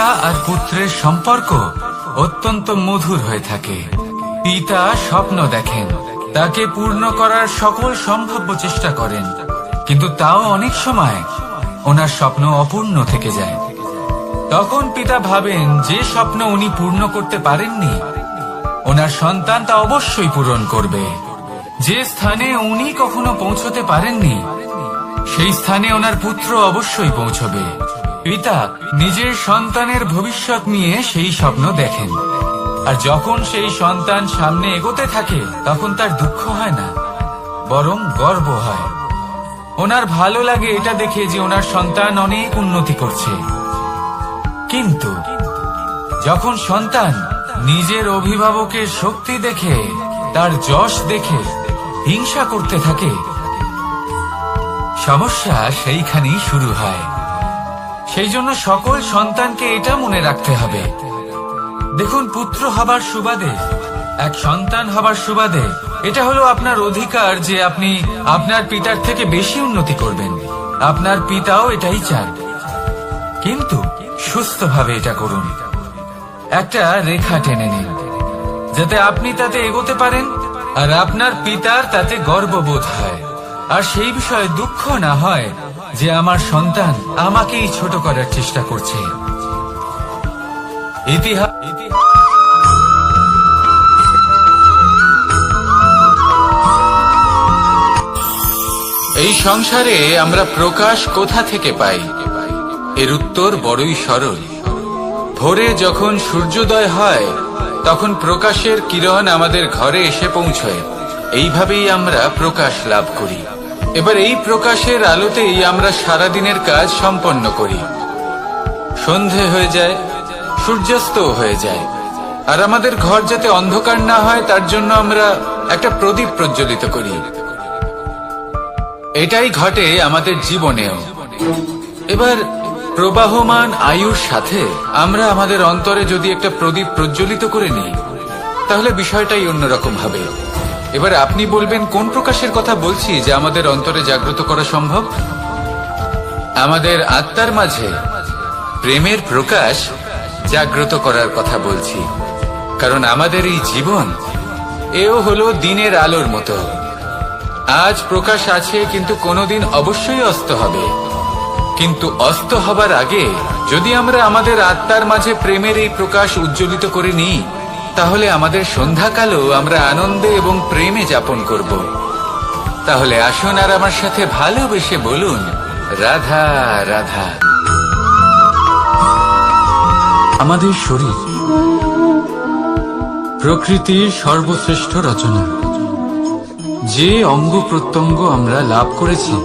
পিতা আর পুত্রের সম্পর্ক অত্যন্ত মধুর হয়ে থাকে। পিতা স্বপ্ন দেখেন, তাকে পূর্ণ করার সকল সম্ভাব্য চেষ্টা করেন, কিন্তু তাও অনেক সময় ওনার স্বপ্ন অপূর্ণ থেকে যায়। তখন পিতা ভাবেন যে স্বপ্ন উনি পূর্ণ করতে পারেননি, ওনার সন্তান তা অবশ্যই পূরণ করবে। যে স্থানে উনি কখনো পৌঁছতে পারেননি, সেই স্থানে ওনার পুত্র অবশ্যই পৌঁছবে। পিতা নিজের সন্তানের ভবিষ্যৎ নিয়ে সেই স্বপ্ন দেখেন, আর যখন সেই সন্তান সামনে এগোতে থাকে তখন তার দুঃখ হয় না, বরং গর্ব হয়। ওনার ভালো লাগে এটা দেখে যে ওনার সন্তান অনেক উন্নতি করছে। কিন্তু যখন সন্তান নিজের অভিভাবকের শক্তি দেখে, তার যশ দেখে হিংসা করতে থাকে, সমস্যা সেইখানেই শুরু হয়। সেই জন্য সকল সন্তানকে এটা মনে রাখতে হবে, দেখুন, পুত্র হবার সুবাদে, এক সন্তান হবার সুবাদে এটা হলো আপনার অধিকার যে আপনি আপনার পিতার থেকে বেশি উন্নতি করবেন। আপনার পিতাও এটাই চান, কিন্তু সুস্থভাবে এটা করুন। একটা রেখা টেনে নিন যাতে আপনি তাতে এগোতে পারেন আর আপনার পিতার তাতে গর্ববোধ হয়, আর সেই বিষয়ে দুঃখ না হয় যে আমার সন্তান আমাকেই ছোট করার চেষ্টা করছে। এই সংসারে আমরা প্রকাশ কোথা থেকে পাই? এর উত্তর বড়ই সরল। ভোরে যখন সূর্যোদয় হয় তখন প্রকাশের কিরণ আমাদের ঘরে এসে পৌঁছয়। এইভাবেই আমরা প্রকাশ লাভ করি। এবার এই প্রকাশের আলোতেই আমরা সারাদিনের কাজ সম্পন্ন করি। সন্ধে হয়ে যায়, সূর্যাস্ত হয়ে যায়, আর আমাদের ঘর যাতে অন্ধকার না হয় তার জন্য আমরা একটা প্রদীপ প্রজ্বলিত করি। এটাই ঘটে আমাদের জীবনেও। এবার প্রবাহমান আয়ুর সাথে আমরা আমাদের অন্তরে যদি একটা প্রদীপ প্রজ্বলিত করে নিই, তাহলে বিষয়টাই অন্যরকম হবে। এবার আপনি বলবেন, কোন প্রকাশের কথা বলছি যা আমাদের অন্তরে জাগ্রত করা সম্ভব? আমাদের আত্মার মাঝে প্রেমের প্রকাশ জাগ্রত করার কথা বলছি। কারণ আমাদের এই জীবন, এও হলো দিনের আলোর মতো। আজ প্রকাশ আছে, কিন্তু কোনোদিন অবশ্যই অস্ত হবে। কিন্তু অস্ত হবার আগে যদি আমরা আমাদের আত্মার মাঝে প্রেমের এই প্রকাশ উজ্জ্বলিত করে নিই, তাহলে আমাদের সন্ধ্যাকালও আমরা আনন্দে এবং প্রেমে যাপন করব। তাহলে আসুন আর আমার সাথে ভালোবেসে বলুন, রাধা রাধা। আমাদের শরীর প্রকৃতির সর্বশ্রেষ্ঠ রচনা। যে অঙ্গ প্রত্যঙ্গ আমরা লাভ করেছি,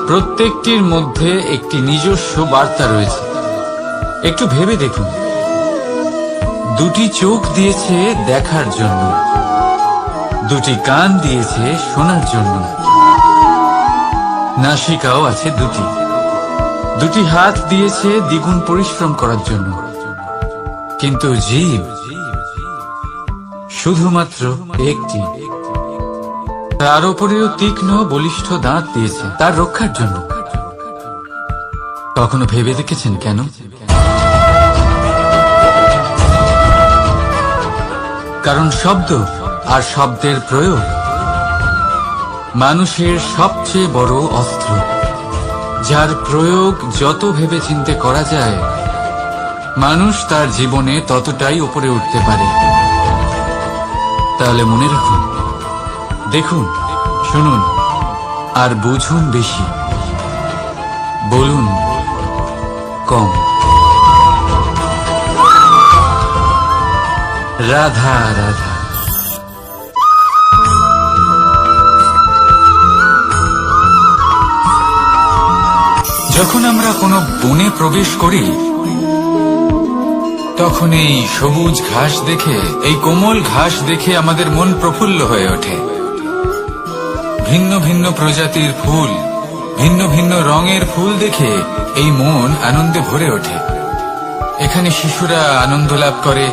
প্রত্যেকটির মধ্যে একটি নিজস্ব বার্তা রয়েছে। একটু ভেবে দেখুন, দুটি চোখ দিয়েছে দেখার জন্য, দুটি কান দিয়েছে শোনার জন্য, নাসিকাও আছে দুটি, দুটি হাত দিয়েছে দ্বিগুণ পরিশ্রম করার জন্য। কিন্তু জীব শুধুমাত্র একটি। তার উপরেও তীক্ষ্ণ বলিষ্ঠ দাঁত দিয়েছে তার রক্ষার জন্য। কখনো ভেবে দেখেছেন কেন? কারণ শব্দ আর শব্দের প্রয়োগ মানুষের সবচেয়ে বড় অস্ত্র, যার প্রয়োগ যত ভেবেচিন্তে করা যায়, মানুষ তার জীবনে ততটাই উপরে উঠতে পারে। তাহলে মনে রাখুন, দেখুন, শুনুন আর বুঝুন বেশি, বলুন কম। রাধা রাধা। যখন আমরা কোনো বনে প্রবেশ করি, তখন এই সবুজ ঘাস দেখে, এই কোমল ঘাস দেখে আমাদের মন প্রফুল্ল হয়ে ওঠে। ভিন্ন ভিন্ন প্রজাতির ফুল, ভিন্ন ভিন্ন রঙের ফুল দেখে এই মন আনন্দে ভরে ওঠে। এখানে শিশুরা আনন্দ লাভ করে,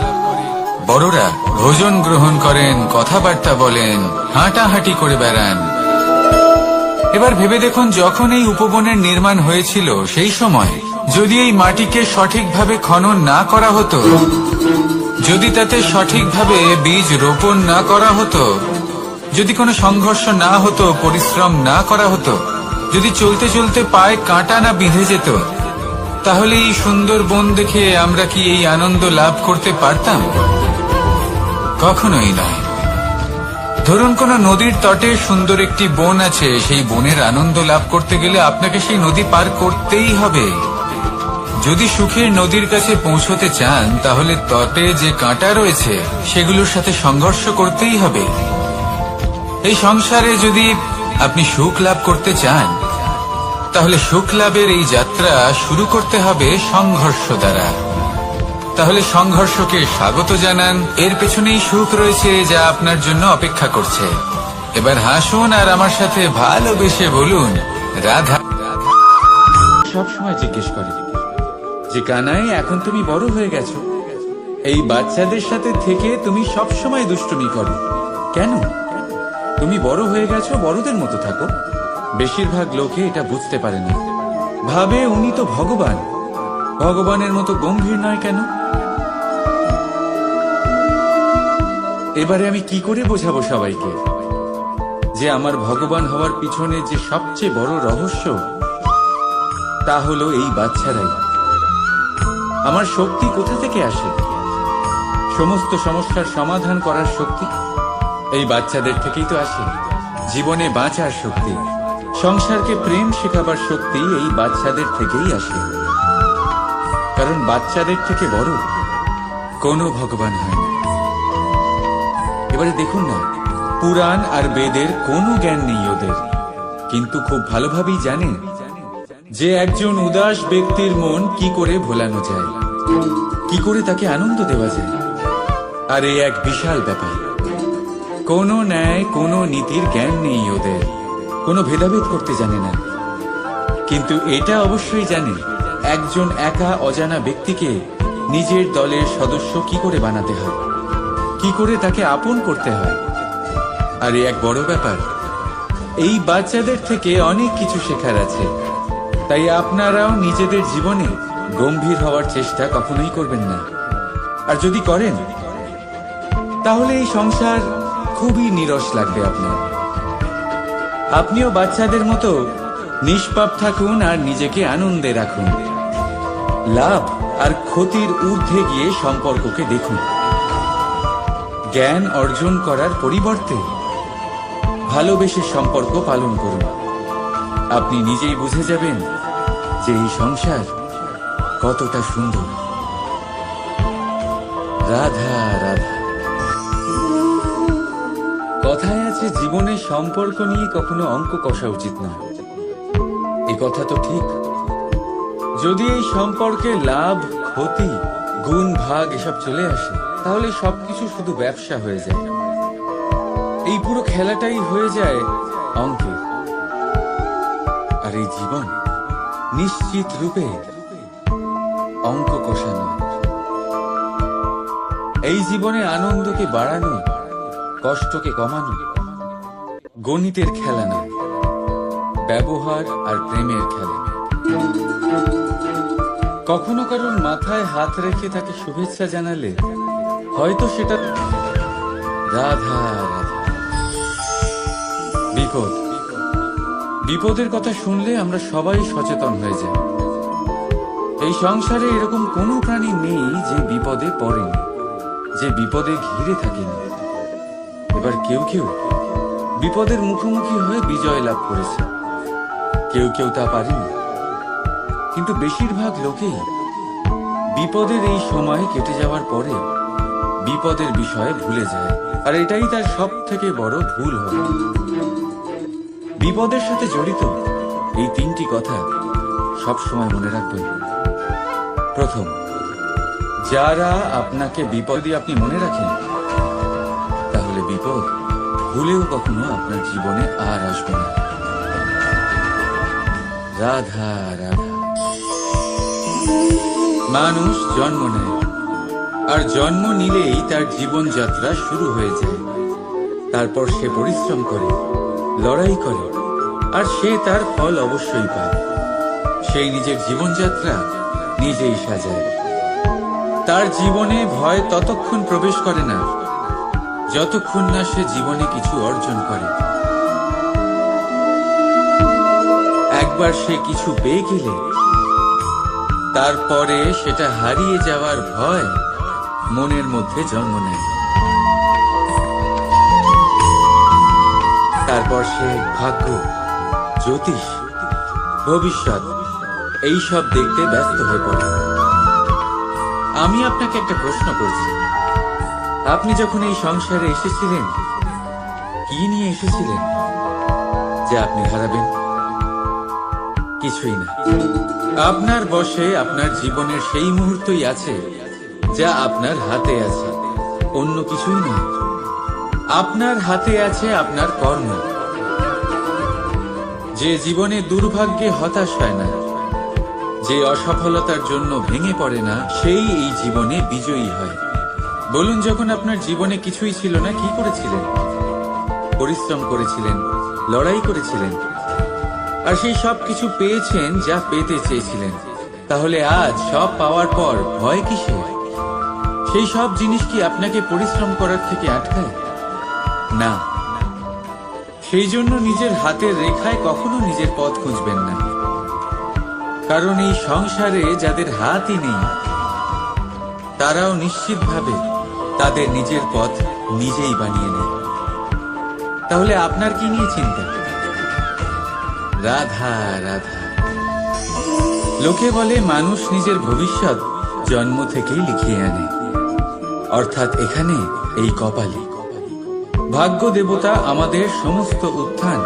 বড়রা ভোজন গ্রহণ করেন, কথাবার্তা বলেন, হাঁটাহাঁটি করে বেড়ান। এবার ভেবে দেখুন, যখন এই উপবনের নির্মাণ হয়েছিল সেই সময় যদি এই মাটিকে সঠিকভাবে খনন না করা হতো, যদি তাতে সঠিকভাবে বীজ রোপণ না করা হতো, যদি কোনো সংঘর্ষ না হতো, পরিশ্রম না করা হতো, যদি চলতে চলতে পায়ে কাঁটা না বিঁধে যেত, তাহলে এই সুন্দর বন দেখে আমরা কি এই আনন্দ লাভ করতে পারতাম? কখনোই নয়। ধরুন কোন নদীর তটে সুন্দর একটি বন আছে, সেই বনের আনন্দ লাভ করতে গেলে আপনাকে সেই নদী পার করতেই হবে। যদি সুখের নদীর কাছে পৌঁছতে চান, তাহলে তটে যে কাঁটা রয়েছে সেগুলোর সাথে সংঘর্ষ করতেই হবে। এই সংসারে যদি আপনি সুখ লাভ করতে চান, তাহলে সুখ লাভের এই যাত্রা শুরু করতে হবে সংঘর্ষ দ্বারা। তাহলে সংঘর্ষকে স্বাগত জানান, এর পেছনেই সুখ রয়েছে যা আপনার জন্য অপেক্ষা করছে। এবার হাসুন আর আমার সাথে ভালোবেসে বলুন, রাধা। সব সময় জিজ্ঞেস করে যে কানাই, এখন তুমি বড় হয়ে গেছো, এই বাচ্চাদের সাথে থেকে তুমি সব সময় দুষ্টুমি করো কেন? তুমি বড় হয়ে গেছো, বড়দের মতো থাকো। বেশিরভাগ লোকে এটা বুঝতে পারে না, ভাবে উনি তো ভগবান, ভগবানের মতো গম্ভীর নয় কেন? এবারে আমি কি করে বোঝাবো সবাইকে যে আমার ভগবান হওয়ার পিছনে যে সবচেয়ে বড় রহস্য, তা হলো এই বাচ্চারাই। আমার শক্তি কোথা থেকে আসে? সমস্ত সমস্যার সমাধান করার শক্তি এই বাচ্চাদের থেকেই তো আসে। জীবনে বাঁচার শক্তি, সংসারকে প্রেম শেখাবার শক্তি এই বাচ্চাদের থেকেই আসে। কারণ বাচ্চাদের থেকে বড় কোনো ভগবান হয় না। এবারে দেখুন না, পুরাণ আর বেদের কোনো জ্ঞান নেই ওদের, কিন্তু খুব ভালোভাবেই জানে যে একজন উদাস ব্যক্তির মন কি করে ভোলানো যায়, কি করে তাকে আনন্দ দেওয়া যায়। আর এই এক বিশাল ব্যাপার। কোনো ন্যায়, কোনো নীতির জ্ঞান নেই ওদের, কোনো ভেদাভেদ করতে জানে না। কিন্তু এটা অবশ্যই জানে একজন একা অজানা ব্যক্তিকে নিজের দলের সদস্য কি করে বানাতে হয়, কি করে তাকে আপন করতে হয়। আর এক বড় ব্যাপার, এই বাচ্চাদের থেকে অনেক কিছু শেখার আছে। তাই আপনারাও নিজেদের জীবনে গম্ভীর হওয়ার চেষ্টা কখনোই করবেন না। আর যদি করেন, তাহলে এই সংসার খুবই নিরস লাগবে আপনার। আপনিও বাচ্চাদের মতো নিষ্পাপ থাকুন আর নিজেকে আনন্দে রাখুন। লাভ আর ক্ষতির ঊর্ধ্বে গিয়ে সম্পর্ককে দেখুন। জ্ঞান অর্জন করার পরিবর্তে ভালোবেসে সম্পর্ক পালন করুন। আপনি নিজেই বুঝে যাবেন যে এই সংসার কতটা সুন্দর। রাধা রাধা। কথায় আছে, জীবনে সম্পর্ক নিয়ে কখনো অঙ্ক কষা উচিত নয়। এই কথা তো ঠিক। যদি এই সম্পর্কে লাভ, ক্ষতি, গুণ, ভাগ এসব চলে আসে, তাহলে সবকিছু শুধু ব্যবসা হয়ে যায়। এই পুরো খেলাটাই হয়ে যায় অঙ্কের। আর এই জীবন নিশ্চিত রূপে অঙ্ক কষানো। এই জীবনে আনন্দকে বাড়ানো, কষ্টকে কমানো গণিতের খেলা না, ব্যবহার আর প্রেমের খেলা। কখনো কারোর মাথায় হাত রেখে তাকে শুভেচ্ছা জানালে হয়তো সেটা রাধা রাধা। বিপদ, বিপদের কথা শুনলে আমরা সবাই সচেতন হয়ে যাই। এই সংসারে এরকম কোনো প্রাণী নেই যে বিপদে পড়েনি, যে বিপদে ঘিরে থাকেনি। এবার কেউ কেউ বিপদের মুখোমুখি হয়ে বিজয় লাভ করেছে, কেউ কেউ তা পারেনি। কিন্তু বেশিরভাগ লোকেই বিপদের এই সময় কেটে যাওয়ার পরে বিপদের বিষয়ে ভুলে যায়। আর এটাই তার সব থেকে বড় ভুল হবে। বিপদের সাথে জড়িত এই তিনটি কথা সব সময় মনে রাখবেন। প্রথম, যারা আপনাকে বিপদে আপনি মনে রাখেন, তাহলে বিপদ ভুলেও কখনো আপনার জীবনে আর আসবে না। রাধা রাধা। মানুষ জন্ম নেয়, আর জন্ম নিলেই তার জীবনযাত্রা শুরু হয়ে যায়। তারপর সে পরিশ্রম করে, লড়াই করে, আর সে তার ফল অবশ্যই পায়। সে সেই নিজের জীবনযাত্রা নিজেই সাজায়। তার জীবনে ভয় ততক্ষণ প্রবেশ করে না যতক্ষণ না সে জীবনে কিছু অর্জন করে। একবার সে কিছু পেয়ে গেলে তারপরে সেটা হারিয়ে যাওয়ার ভয় মনের মধ্যে জন্ম নেয়। তারপর সে ভাগ্য, জ্যোতিষ, ভবিষ্যৎ এইসব দেখতে ব্যস্ত হয়ে পড়ে। আমি আপনাকে একটা প্রশ্ন করছি, আপনি যখন এই সংসারে এসেছিলেন কি নিয়ে এসেছিলেন যা আপনি হারাবেন? কিছুই না। আপনার বশে আপনার জীবনের সেই মুহূর্তই আছে যা আপনার হাতে আছে, অন্য কিছুই নয়। আপনার হাতে আছে আপনার কর্ম। যে জীবনে দুর্ভাগ্যে হতাশ হয় না, যে অসফলতার জন্য ভেঙে পড়ে না, সেই এই জীবনে বিজয়ী হয়। বলুন, যখন আপনার জীবনে কিছুই ছিল না, কি করেছিলেন? পরিশ্রম করেছিলেন, লড়াই করেছিলেন, আর সেই সব কিছু পেয়েছেন যা পেতে চেয়েছিলেন। তাহলে আজ সব পাওয়ার পর ভয় কিসের? সেই সব জিনিস কি আপনাকে পরিশ্রম করার থেকে আটকায়? না। সেই জন্য নিজের হাতের রেখায় কখনো নিজের পথ খুঁজবেন না, কারণ এই সংসারে যাদের হাতই নেই তারাও নিশ্চিতভাবে তাদের নিজের পথ নিজেই বানিয়ে নেয়। তাহলে আপনার কি নিয়ে চিন্তা? রাধা রাধা। লোকে বলে মানুষ নিজের ভবিষ্যৎ জন্ম থেকেই লিখিয়ে আনে, অর্থাৎ এখানে এই কপালে। ভাগ্য দেবতা আমাদের সমস্ত উত্থান,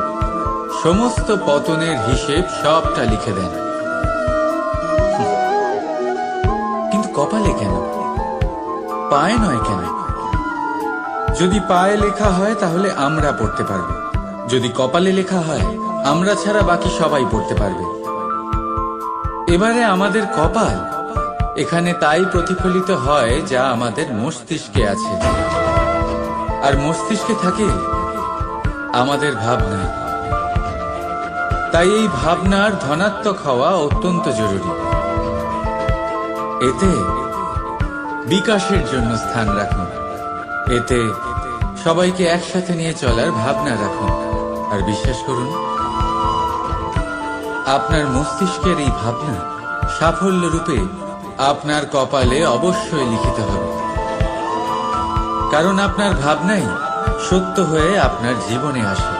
সমস্ত পতনের হিসেব সবটা লিখে দেন। কিন্তু কপালে কেন, পায়ে নয় কেন? যদি পায়ে লেখা হয় তাহলে আমরা পড়তে পারবো, যদি কপালে লেখা হয় আমরা ছাড়া বাকি সবাই পড়তে পারবে। এবারে আমাদের কপাল এখানে তাই প্রতিফলিত হয় যা আমাদের মস্তিষ্কে আছে, আর মস্তিষ্কে থাকে আমাদের ভাবনা। তাই এই ভাবনার ধনাত্মক হওয়া অত্যন্ত জরুরি। এতে বিকাশের জন্য স্থান রাখুন, এতে সবাইকে একসাথে নিয়ে চলার ভাবনা রাখুন, আর বিশ্বাস করুন আপনার মস্তিষ্কের এই ভাবনা সাফল্য রূপে আপনার কপালে অবশ্যই লিখিত হবে, কারণ আপনার ভাবনাই সত্য হয়ে আপনার জীবনে আসে।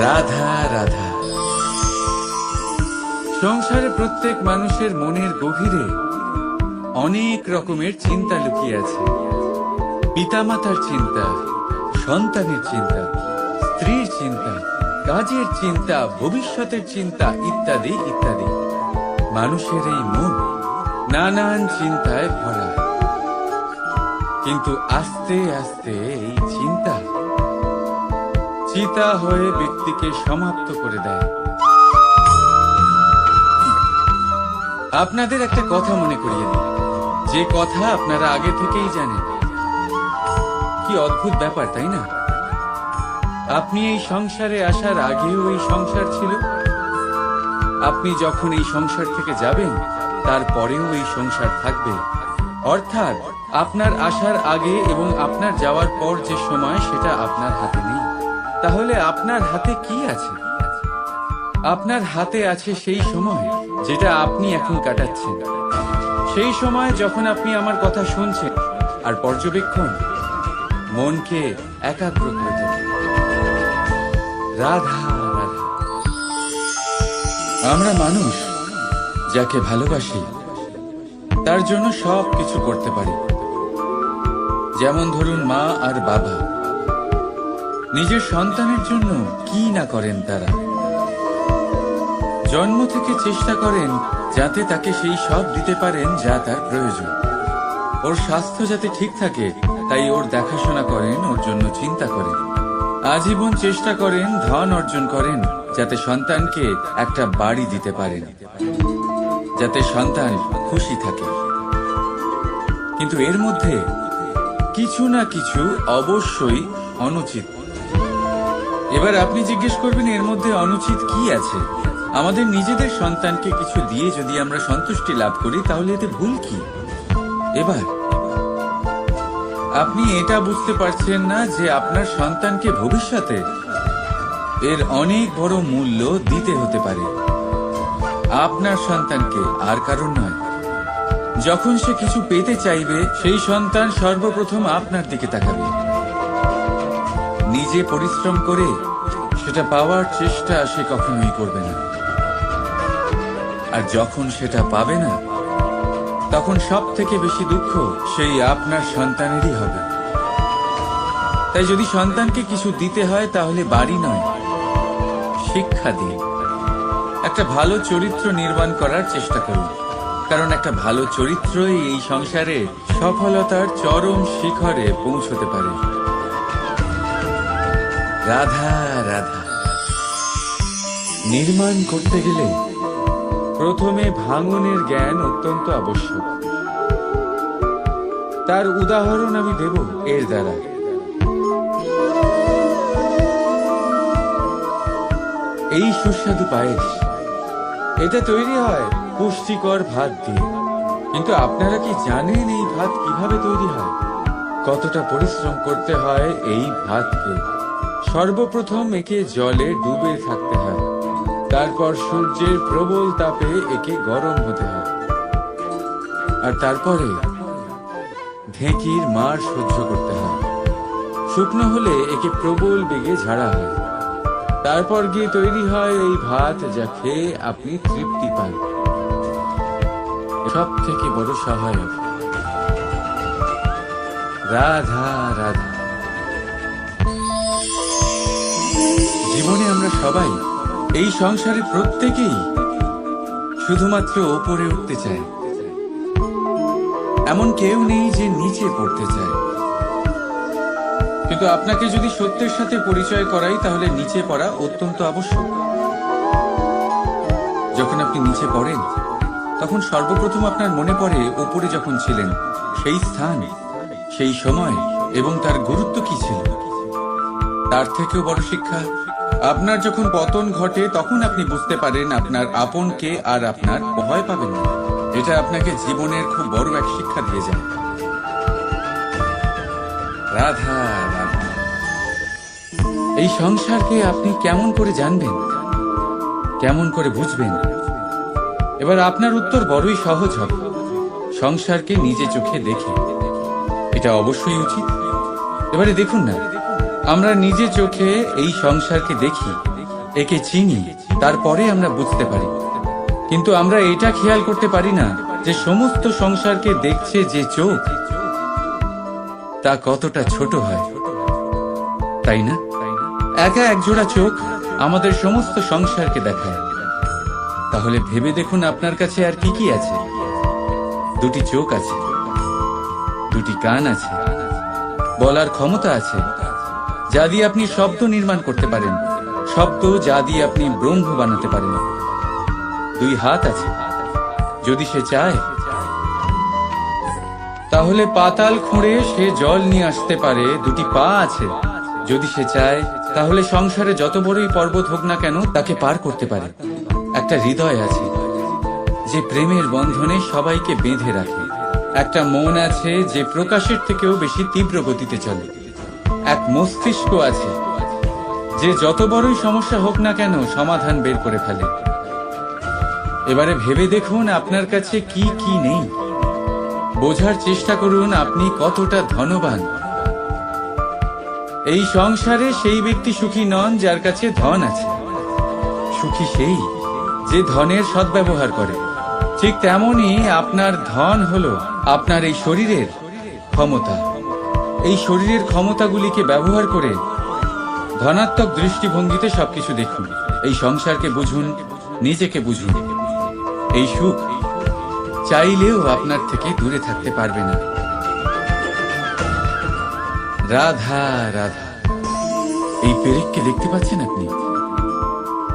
রাধা রাধা। সংসারে প্রত্যেক মানুষের মনের গভীরে অনেক রকমের চিন্তা লুকিয়ে আছে। পিতামাতার চিন্তা, সন্তানের চিন্তা, স্ত্রীর চিন্তা, কাজের চিন্তা, ভবিষ্যতের চিন্তা, ইত্যাদি ইত্যাদি। মানুষের এই মন নানান চিন্তায় ভরা, কিন্তু আস্তে আস্তে এই চিন্তা চিতা হয়ে ব্যক্তিকে সমাপ্ত করে দেয়। আপনাদের একটা কথা মনে করিয়ে দিই, যে কথা আপনারা আগে থেকেই জানেন। কি অদ্ভুত ব্যাপার, তাই না? আপনি এই সংসারে আসার আগেও এই সংসার ছিল, আপনি যখন এই সংসার থেকে যাবেন তারপরেও এই সংসার থাকবে। অর্থাৎ আপনার আসার আগে এবং আপনার যাওয়ার পর যে সময়, সেটা আপনার হাতে নেই। তাহলে আপনার হাতে কি আছে? আপনার হাতে আছে সেই সময় যেটা আপনি এখন কাটাচ্ছেন, সেই সময় যখন আপনি আমার কথা শুনছেন আর পর্যবেক্ষণ মনকে একাগ্র করে তোলে। রাধা রাধা। আমরা মানুষ যাকে ভালোবাসি তার জন্য সব কিছু করতে পারি। যেমন ধরুন, মা আর বাবা নিজের সন্তানের জন্য কি না করেন। তারা জন্ম থেকে চেষ্টা করেন যাতে তাকে সেই সব দিতে পারেন যা তার প্রয়োজন। ওর স্বাস্থ্য যাতে ঠিক থাকে তাই ওর দেখাশোনা করেন, ওর জন্য চিন্তা করেন। আজীবন চেষ্টা করেন, ধন অর্জন করেন যাতে সন্তানকে একটা বাড়ি দিতে পারেন, যাতে সন্তান খুশি থাকে। কিন্তু এর মধ্যে কিছু না কিছু অবশ্যই অনুচিত। এবার আপনি জিজ্ঞেস করবেন এর মধ্যে অনুচিত কি আছে। আমাদের নিজেদের সন্তানকে কিছু দিয়ে যদি আমরা সন্তুষ্টি লাভ করি তাহলে এতে ভুল কি? এবার আপনি এটা বুঝতে পারছেন না যে আপনার সন্তানকে ভবিষ্যতে এর অনেক বড় মূল্য দিতে হতে পারে। আপনার সন্তানকে, আর কারণ নয়। যখন সে কিছু পেতে চাইবে সেই সন্তান সর্বপ্রথম আপনার দিকে তাকাবে। নিজে পরিশ্রম করে সেটা পাওয়ার চেষ্টা সে কখনোই করবে না। আর যখন সেটা পাবে না তখন সব থেকে বেশি দুঃখ সেই আপনার সন্তানেরই হবে। তাই যদি সন্তানকে কিছু দিতে হয় তাহলে বাড়ি নয়, শিক্ষা দিন। একটা ভালো চরিত্র নির্মাণ করার চেষ্টা করুন, কারণ একটা ভালো চরিত্রই এই সংসারে সফলতার চরম শিখরে পৌঁছতে পারে। রাধা রাধা। নির্মাণ করতে গেলে প্রথমে ভাঙনের জ্ঞান অত্যন্ত আবশ্যক। তার উদাহরণ আমি দেব এর দ্বারা। এই সুস্বাদু পায়েস, এটা তৈরি হয় পুষ্টিকর ভাত দিয়ে। কিন্তু আপনারা কি জানেন এই ভাত কিভাবে তৈরি হয়? কতটা পরিশ্রম করতে হয় এই ভাতকে? সর্বপ্রথম একে জলে ডুবে থাকতে হয়, তারপর সূর্যের প্রবল তাপে একে গরম হতে হয়, আর তারপরে ঢেঁকির মার সহ্য করতে হয়। শুকনো হলে একে প্রবল বেগে ঝাড়া হয়, তারপর গিয়ে তৈরি হয় এই ভাত, যা খেয়ে আপনি তৃপ্তি পান। সব থেকে বড় সহায়ক। রাধা রাধা। জীবনে আমরা সবাই, এই সংসারে প্রত্যেকেই শুধুমাত্র ওপরে উঠতে চায়। এমন কেউ নেই যে নিচে পড়তে চায়। কিন্তু আপনাকে যদি সত্যের সাথে পরিচয় করাই তাহলে নিচে পড়া অত্যন্ত আবশ্যক। যখন আপনি নিচে পড়েন তখন সর্বপ্রথম আপনার মনে পড়ে ওপরে যখন ছিলেন সেই স্থান, সেই সময় এবং তার গুরুত্ব কি ছিল। তার থেকেও বড় শিক্ষা, আপনার যখন পতন ঘটে তখন আপনি বুঝতে পারেন আপনার আপনকে আর আপনার ভয় পাবেন না। এটা আপনাকে জীবনের খুব বড় এক শিক্ষা দিয়ে যায়। রাধা রাধা। এই সংসারকে আপনি কেমন করে জানবেন, কেমন করে বুঝবেন? এবার আপনার উত্তর বড়ই সহজ হবে। সংসারকে নিজে চোখে দেখে। এটা অবশ্যই উচিত। এবারে দেখুন না, আমরা নিজে চোখে এই সংসারকে দেখি, একে চিনি, তারপরে আমরা বুঝতে পারি। কিন্তু আমরা এটা খেয়াল করতে পারি না যে সমস্ত সংসারকে দেখছে যে চোখ, তা কতটা ছোট হয়, তাই না? একা একজোড়া চোখ আমাদের সমস্ত সংসারকে দেখায়। তাহলে ভেবে দেখুন আপনার কাছে আর কি কি আছে। দুটি চোখ আছে, দুটি কান আছে, বলার ক্ষমতা আছে যা দিয়ে আপনি শব্দ নির্মাণ করতে পারেন, শব্দ যা দিয়ে আপনি ব্রহ্ম বানাতে পারেন। দুই হাত আছে, যদি সে চায় তাহলে পাতাল খুঁড়ে সে জল নিয়ে আসতে পারে। দুটি পা আছে, যদি সে চায় তাহলে সংসারে যত বড়ই পর্বত হোক না কেন তাকে পার করতে পারে। একটা হৃদয় আছে যে প্রেমের বন্ধনে সবাইকে বেঁধে রাখে। একটা মন আছে যে প্রকাশের থেকেও বেশি তীব্র গতিতে চলে। এক মস্তিষ্ক আছে যে যত বড়ই সমস্যা হোক না কেন সমাধান বের করে ফেলে। এবারে ভেবে দেখুন আপনার কাছে কি কি নেই। বোঝার চেষ্টা করুন আপনি কতটা ধনবান। এই সংসারে সেই ব্যক্তি সুখী নন যার কাছে ধন আছে। সুখী সেই যে ধনের সদ্ব্যবহার করে। ঠিক তেমনই আপনার ধন হলো আপনার এই শরীরের ক্ষমতা। এই শরীরের ক্ষমতাগুলিকে ব্যবহার করে ধনাত্মক দৃষ্টিভঙ্গিতে সবকিছু দেখুন। এই সংসারকে বুঝুন, নিজেকে বুঝুন। এই সুখ চাইলেও আপনার থেকে দূরে থাকতে পারবে না। রাধা রাধা। এই পেরেককে দেখতে পাচ্ছেন আপনি?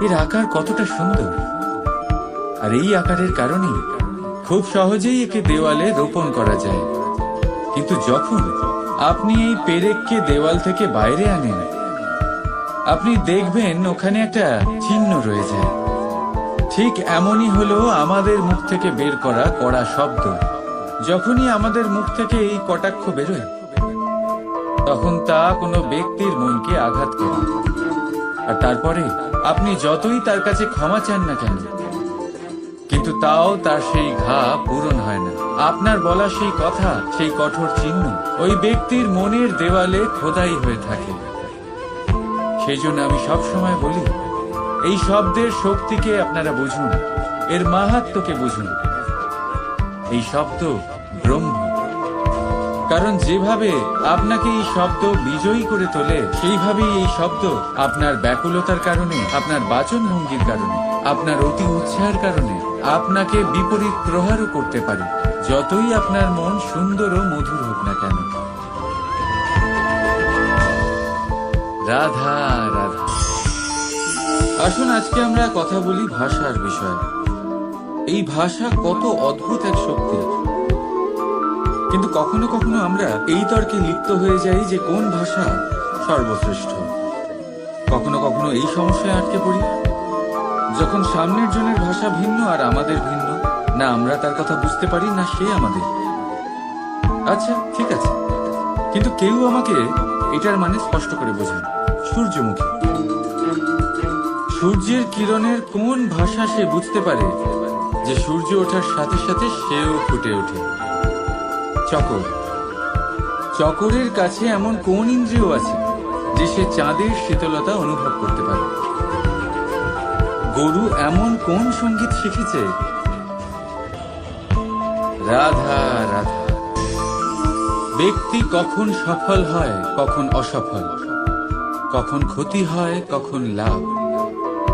এর আকার কতটা সুন্দর। আর এই আকারের কারণে খুব সহজেই একে দেওয়ালে রোপণ করা যায়। কিন্তু যখন আপনি এই পেরেককে দেওয়াল থেকে বাইরে আনেন আপনি দেখবেন ওখানে একটা চিহ্ন রয়ে যায়। ঠিক এমনই হলো আমাদের মুখ থেকে বের করা কড়া শব্দ। যখনই আমাদের মুখ থেকে এই কটাক্ষ বেরোয়, তখন তা কোনো ব্যক্তির মনকে আঘাত করে। আর তারপরে আপনি যতই তার কাছে ক্ষমা চান না কেন, কিন্তু তাও তার সেই ঘা পূরণ হয় না। আপনার বলা সেই কথা, সেই কঠোর চিহ্ন ওই ব্যক্তির মনের দেওয়ালে খোদাই হয়ে থাকে। সেই জন্য আমি সবসময় বলি, এই শব্দের শক্তিকে আপনারা বুঝুন, এর মাহাত্ম্যকে বুঝুন। এই শব্দ ব্রহ্ম। কারণ যেভাবে আপনাকে এই শব্দ বিজয়ী করে তোলে, সেইভাবেই এই শব্দ আপনার ব্যাকুলতার কারণে, আপনার বাচন ভঙ্গির কারণে, আপনার অতি উৎসাহের কারণে আপনাকে বিপরীত প্রহারও করতে পারে, যতই আপনার মন সুন্দর ও মধুর হোক না কেন। রাধা রাধা। আসুন আজকে আমরা কথা বলি ভাষার বিষয়ে। এই ভাষা কত অদ্ভুত এক শক্তি। কিন্তু কখনো কখনো আমরা এই তর্কে লিপ্ত হয়ে যাই যে কোন ভাষা সর্বশ্রেষ্ঠ। কখনো কখনো এই সমস্যায় আটকে পড়ি, যখন সামনের জনের ভাষা ভিন্ন আর আমাদের ভিন্ন, না আমরা তার কথা বুঝতে পারি না সে আমাদের। আচ্ছা ঠিক আছে, কিন্তু কেউ আমাকে এটার মানে স্পষ্ট করে বোঝান। সূর্যমুখী, সূর্যের কিরণের কোন ভাষা সে বুঝতে পারে যে সূর্য ওঠার সাথে সাথে সেও ফুটে ওঠে? চকর, চকরের কাছে এমন কোন ইন্দ্রিয় আছে যে সে চাঁদের শীতলতা অনুভব করতে পারে? গরু এমন কোন সঙ্গীত শিখেছে? রাধা রাধা। ব্যক্তি কখন সফল হয়, কখন অসফল, কখন ক্ষতি হয়, কখন লাভ,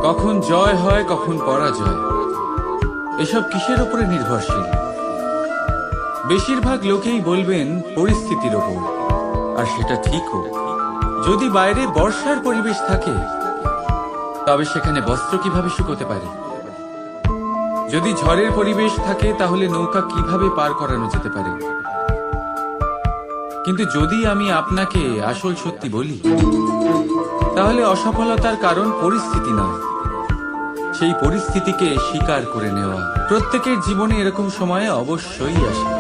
কখন জয় হয়, কখন পরাজয়, এসব কিসের উপরে নির্ভরশীল? বেশিরভাগ লোকেই বলবেন পরিস্থিতির ওপর। আর সেটা ঠিকও। যদি বাইরে বর্ষার পরিবেশ থাকে, তবে সেখানে বস্ত্র কিভাবে শুকোতে পারে? যদি ঝড়ের পরিবেশ থাকে, তাহলে নৌকা কিভাবে পার করানো যেতে পারে? কিন্তু যদি আমি আপনাকে আসল সত্যি বলি, তাহলে অসফলতার কারণ পরিস্থিতি নয়, সেই পরিস্থিতিকে স্বীকার করে নেওয়া। প্রত্যেকের জীবনে এরকম সময়ে অবশ্যই আসে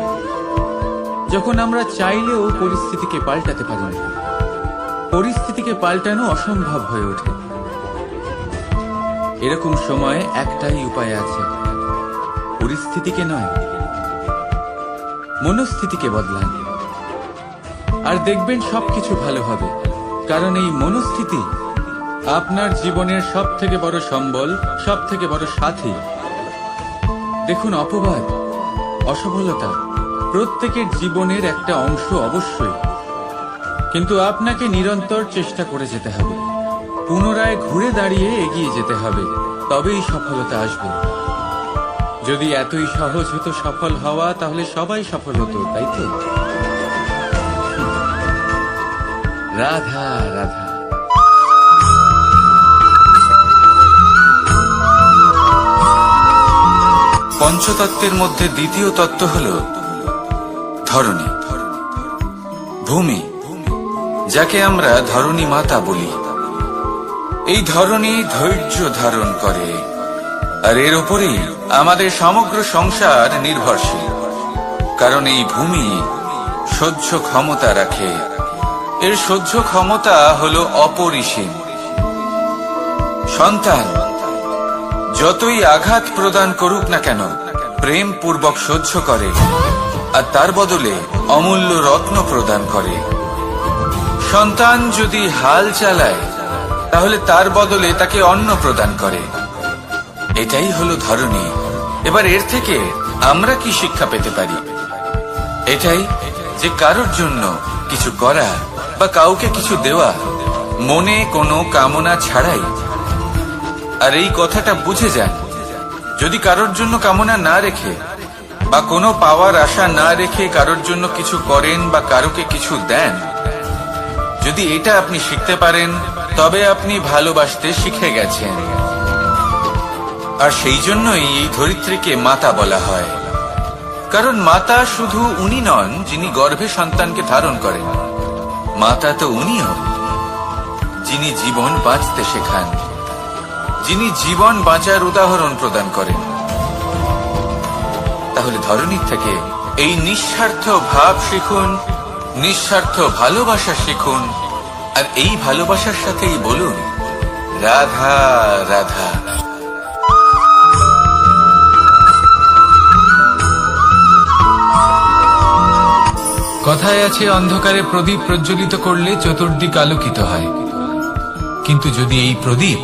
যখন আমরা চাইলেও পরিস্থিতিকে পাল্টাতে পারি না। পরিস্থিতিকে পাল্টানো অসম্ভব হয়ে ওঠে। এরকম সময়ে একটাই উপায় আছে, পরিস্থিতিকে নয়, মনস্থিতিকে বদলান, আর দেখবেন সবকিছু ভালো হবে। কারণ এই মনস্থিতি আপনার জীবনের সব থেকে বড় সম্বল, সব থেকে বড় সাথী। দেখুন, অপবাদ, অসফলতা প্রত্যেকের জীবনের একটা অংশ অবশ্যই, কিন্তু আপনাকে নিরন্তর চেষ্টা করে যেতে হবে, পুনরায় ঘুরে দাঁড়িয়ে এগিয়ে যেতে হবে, তবেই সফলতা আসবে। যদি এতই সহজ হতো সফল হওয়া, তাহলে সবাই সফল হতো, তাই তো? রাধা রাধা। পঞ্চতত্ত্বের মধ্যে দ্বিতীয় তত্ত্ব হল ধরণী, ভূমি, যাকে আমরা ধরণী মাতা বলি। এই ধরণী ধৈর্য ধারণ করে, আর এর উপরেই আমাদের সমগ্র সংসার নির্ভরশীল। কারণ এই ভূমি সহ্য ক্ষমতা রাখে, এর সহ্য ক্ষমতা হল অপরিসীম। সন্তান যতই আঘাত প্রদান করুক না কেন, প্রেম পূর্বক সহ্য করে, আর তার বদলে অমূল্য রত্ন প্রদান করে। সন্তান যদি হাল চালায়, তাহলে তার বদলে তাকে অন্ন প্রদান করে। এটাই হলো ধরণী। এবার এর থেকে আমরা কি শিক্ষা পেতে পারি? এটাই যে কারোর জন্য কিছু করা বা কাউকে কিছু দেওয়া মনে কোনো কামনা ছাড়াই। আর এই কথাটা বুঝে যান, যদি কারোর জন্য কামনা না রেখে বা কোনো পাওয়ার আশা না রেখে কারোর জন্য কিছু করেন বা কারোকে কিছু দেন, যদি এটা আপনি শিখতে পারেন, তবে আপনি ভালোবাসতে শিখে গেছেন। আর সেই জন্যই এই ধরিত্রীকে মাতা বলা হয়। কারণ মাতা শুধু উনি নন যিনি গর্ভে সন্তানকে ধারণ করেন, মাতা তো উনিও যিনি জীবন বাঁচতে শেখান, যিনি জীবন বাঁচার উদাহরণ প্রদান করেন। তাহলে ধরনীর থেকে এই নিঃস্বার্থ ভাব শিখুন, নিঃস্বার্থ ভালোবাসা শিখুন, আর এই ভালোবাসার সাথেই বলুন রাধা রাধা। কথায় আছে, অন্ধকারে প্রদীপ প্রজ্বলিত করলে চতুর্দিক আলোকিত হয়। কিন্তু যদি এই প্রদীপ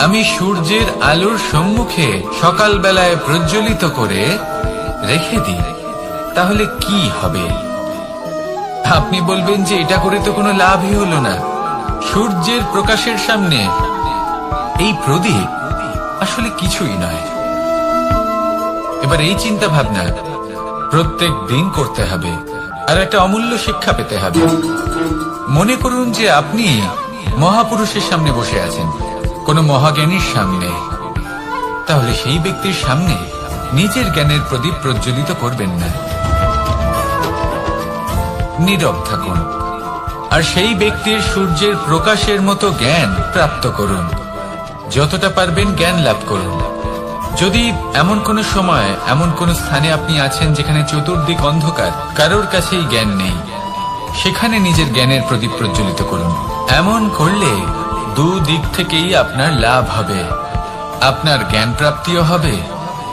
আমি সূর্যের আলোর সম্মুখে সকালবেলায় প্রজ্বলিত করে রেখে দিই, তাহলে কি হবে? আপনি বলবেন যে এটা করে তো কোনো লাভই হলো না। সূর্যের প্রকাশের সামনে এই প্রদীপ আসলে কিছুই নয়। এবার এই চিন্তা ভাবনা প্রত্যেক দিন করতে হবে, আর একটা অমূল্য শিক্ষা পেতে হবে। মনে করুন যে আপনি মহাপুরুষের সামনে বসে আছেন, কোন মহাজ্ঞানীর সামনে। তাহলে সেই ব্যক্তির সামনে নিজের জ্ঞানের প্রদীপ প্রজ্বলিত করবেন না, নীরব থাকুন, আর সেই ব্যক্তির সূর্যের প্রকাশের মতো জ্ঞান প্রাপ্ত করুন। যতটা পারবেন জ্ঞান লাভ করুন। যদি এমন কোন সময়, এমন কোন স্থানে আপনি আছেন যেখানে চতুর্দিক অন্ধকার, কারোর কাছেই জ্ঞান নেই, সেখানে নিজের জ্ঞানের প্রদীপ প্রজ্বলিত করুন। এমন করলে দুদিক থেকেই আপনার লাভ হবে। আপনার জ্ঞান প্রাপ্তিও হবে,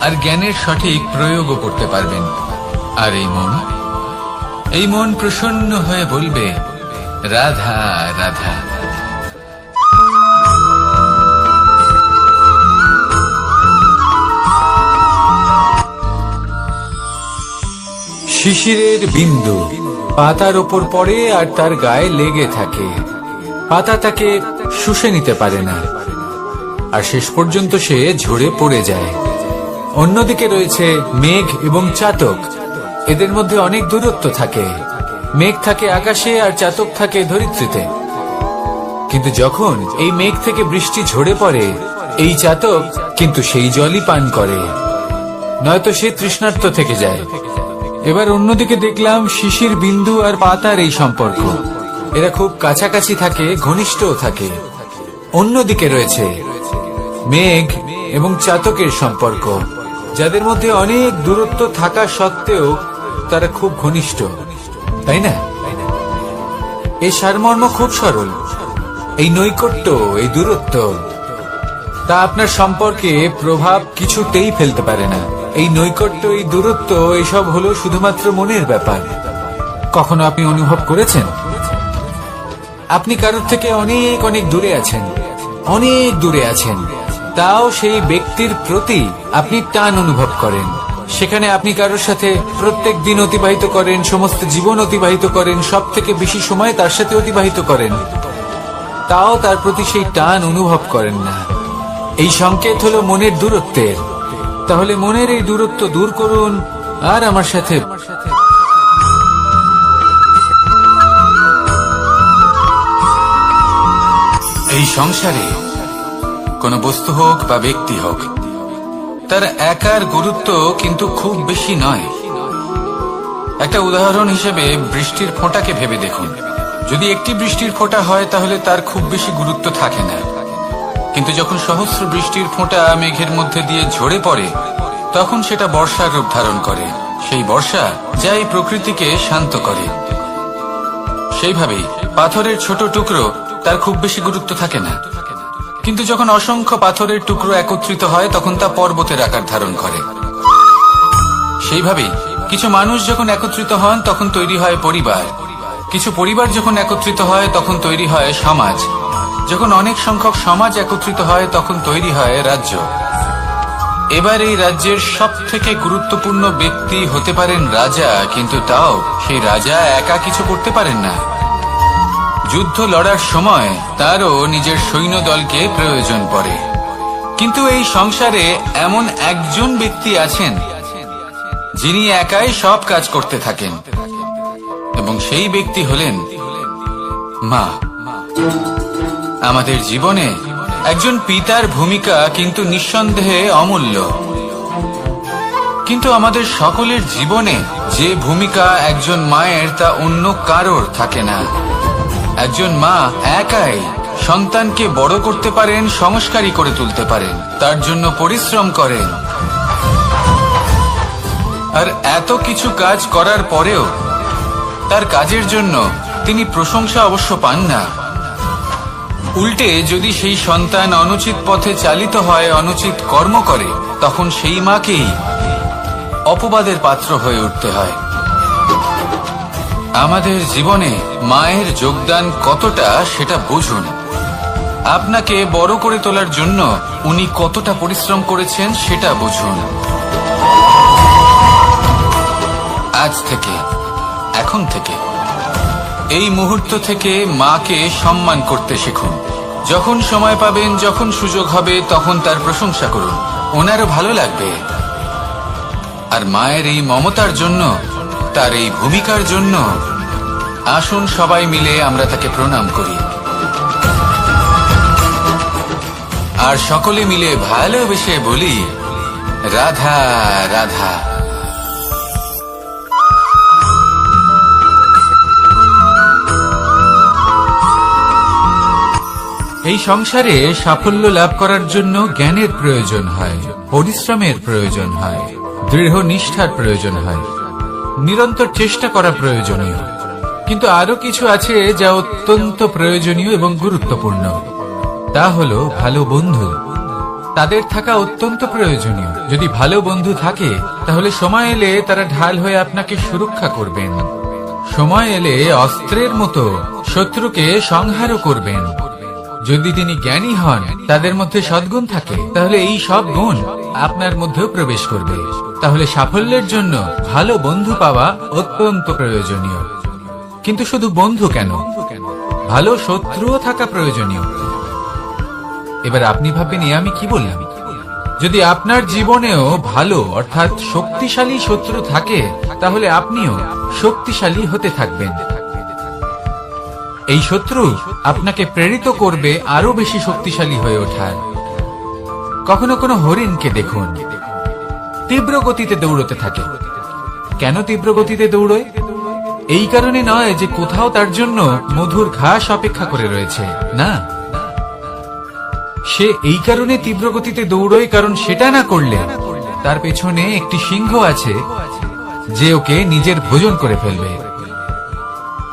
আর জ্ঞানের সঠিক প্রয়োগও করতে পারবেন। আর এই মন প্রসন্ন হয়ে বলবে রাধা রাধা। শিশিরের বিন্দু পাতার ওপর পড়ে আর তার গায়ে লেগে থাকে। পাতা তাকে শুষে নিতে পারে না, আর শেষ পর্যন্ত সে ঝরে পড়ে যায়। অন্যদিকে রয়েছে মেঘ এবং চাতক। এদের মধ্যে অনেক দূরত্ব থাকে। মেঘ থাকে আকাশে আর চাতক থাকে ধরিত্রীতে। কিন্তু যখন এই মেঘ থেকে বৃষ্টি ঝরে পড়ে, এই চাতক কিন্তু সেই জলই পান করে, নয়তো সে তৃষ্ণার্ত থেকে যায়। এবার অন্যদিকে দেখলাম শিশির বিন্দু আর পাতার এই সম্পর্ক। এরা খুব কাছাকাছি থাকে, ঘনিষ্ঠও থাকে। অন্যদিকে রয়েছে মেঘ এবং চাতকের সম্পর্ক, যাদের মধ্যে অনেক দূরত্ব থাকা সত্ত্বেও তারা খুব ঘনিষ্ঠ, তাই না? এই সারমর্ম খুব সরল। এই নৈকট্য, এই দূরত্ব, তা আপনার সম্পর্কে প্রভাব কিছুতেই ফেলতে পারে না। এই নৈকট্য, এই দূরত্ব, এসব হলো শুধুমাত্র মনের ব্যাপার। কখনো আপনি অনুভব করেছেন আপনি কারোর থেকে অনেক অনেক দূরে আছেন, অনেক দূরে আছেন, তাও সেই ব্যক্তির প্রতি আপনি টান অনুভব করেন। সেখানে আপনি কারোর সাথে প্রত্যেক দিন অতিবাহিত করেন, সমস্ত জীবন অতিবাহিত করেন, সব থেকে বেশি সময় তার সাথে অতিবাহিত করেন, তাও তার প্রতি সেই টান অনুভব করেন না। এই সংকেত হলো মনের দূরত্বের। তাহলে মনের এই দূরত্ব দূর করুন আর আমার সাথে এই সংসারে কোন বস্তু হোক বা ব্যক্তি হোক, তার একার গুরুত্ব কিন্তু খুব বেশি নয়। একটা উদাহরণ হিসেবে বৃষ্টির ফোঁটাকে ভেবে দেখুন। যদি একটি বৃষ্টির ফোঁটা হয় তাহলে তার খুব বেশি গুরুত্ব থাকে না, কিন্তু যখন সহস্র বৃষ্টির ফোঁটা মেঘের মধ্যে দিয়ে ঝরে পড়ে, তখন সেটা বর্ষার রূপ ধারণ করে। সেই বর্ষা যা এই প্রকৃতিকে শান্ত করে। সেইভাবেই পাথরের ছোট টুকরো, তার খুব বেশি গুরুত্ব থাকে না, কিন্তু যখন অসংখ্য পাথরের টুকরো একত্রিত হয় তখন তা পর্বতের আকার ধারণ করে। সেইভাবেই কিছু মানুষ যখন একত্রিত হন তখন তৈরি হয় পরিবার। কিছু পরিবার যখন একত্রিত হয় তখন তৈরি হয় সমাজ। যখন অনেক সংখ্যক সমাজ একত্রিত হয় তখন তৈরি হয় রাজ্য। এবার এই রাজ্যের সব থেকে গুরুত্বপূর্ণ ব্যক্তি হতে পারেন রাজা, কিন্তু তাও সেই রাজা একা কিছু করতে পারেন না। যুদ্ধ লড়ার সময় তারও নিজের সৈন্যদলকে প্রয়োজন পড়ে। কিন্তু এই সংসারে এমন একজন ব্যক্তি আছেন যিনি একাই সব কাজ করতে থাকেন, এবং সেই ব্যক্তি হলেন মা। আমাদের জীবনে একজন পিতার ভূমিকা কিন্তু নিঃসন্দেহে অমূল্য, কিন্তু আমাদের সকলের জীবনে যে ভূমিকা একজন মায়ের তা অন্য কারোর থাকে না। একজন মা একাই সন্তানকে বড় করতে পারেন, সংস্কারী করে তুলতে পারেন, তার জন্য পরিশ্রম করেন। আর এত কিছু কাজ করার পরেও তার কাজের জন্য তিনি প্রশংসা অবশ্য পান না। উল্টে যদি সেই সন্তান অনুচিত পথে চালিত হয়, অনুচিত কর্ম করে, তখন সেই মাকেই অপবাদের পাত্র হয়ে উঠতে হয়। আমাদের জীবনে মায়ের যোগদান কতটা সেটা বুঝুন। আপনাকে বড় করে তোলার জন্য উনি কতটা পরিশ্রম করেছেন সেটা বুঝুন। আজ থেকে, এখন থেকে, এই মুহূর্ত থেকে মাকে সম্মান করতে শিখুন। যখন সময় পাবেন, যখন সুযোগ হবে, তখন তার প্রশংসা করুন, ওনারও ভালো লাগবে। আর মায়ের এই মমতার জন্য, তার এই ভূমিকার জন্য আসুন সবাই মিলে আমরা তাকে প্রণাম করি, আর সকলে মিলে ভালোবেসে বলি, রাধা রাধা। এই সংসারে সাফল্য লাভ করার জন্য জ্ঞানের প্রয়োজন হয়, পরিশ্রমের প্রয়োজন হয়, দৃঢ় নিষ্ঠার প্রয়োজন হয়, নিরন্তর চেষ্টা করা প্রয়োজনীয়। কিন্তু আরো কিছু আছে যা অত্যন্ত প্রয়োজনীয় এবং গুরুত্বপূর্ণ। তা হলো ভালো বন্ধু। তাদের থাকা অত্যন্ত প্রয়োজনীয়। যদি ভালো বন্ধু থাকে, তাহলে সময় এলে তারা ঢাল হয়ে আপনাকে সুরক্ষা করবেন। সময় এলে অস্ত্রের মতো শত্রুকে সংহারও করবেন। যদি তিনি জ্ঞানী হন, তাদের মধ্যে সদ্গুণ থাকে, তাহলে এই সব গুণ আপনার মধ্যেও প্রবেশ করবে। তাহলে সাফল্যের জন্য ভালো বন্ধু পাওয়া অত্যন্ত প্রয়োজনীয়। কিন্তু শুধু বন্ধু কেন, ভালো শত্রুও থাকা প্রয়োজনীয়। এবার আপনি ভাববেন, আমি কি বললাম? যদি আপনার জীবনেও ভালো অর্থাৎ শক্তিশালী শত্রু থাকে, তাহলে আপনিও শক্তিশালী হতে থাকবেন। এই শত্রু আপনাকে প্রেরিত করবে আরো বেশি শক্তিশালী হয়ে ওঠার। কখনো কোনো হরিণকে দেখুন, তীব্র গতিতে দৌড়তে থাকে। কেন তীব্র গতিতে দৌড়য়? এই কারণে নয় যে কোথাও তার জন্য মধুর ঘাস অপেক্ষা করে রয়েছে, না। সে এই কারণে তীব্র গতিতে দৌড়য় কারণ সেটা না করলে তার পেছনে একটি সিংহ আছে যে ওকে নিজের ভোজন করে ফেলবে।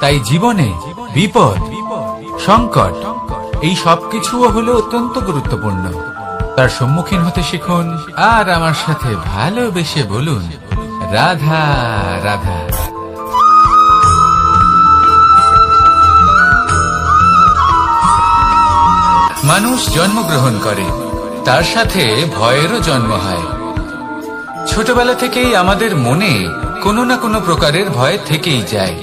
তাই জীবনে বিপদ, সংকট, এই সবকিছুও হলো অত্যন্ত গুরুত্বপূর্ণ। তার সম্মুখীন হতে শিখুন, আর আমার সাথে ভালোবেসে বলুন, রাধা রাধা। মানুষ জন্মগ্রহণ করে, তার সাথে ভয়েরও জন্ম হয়। ছোটবেলা থেকেই আমাদের মনে কোনো না কোনো প্রকারের ভয় থেকেই যায়।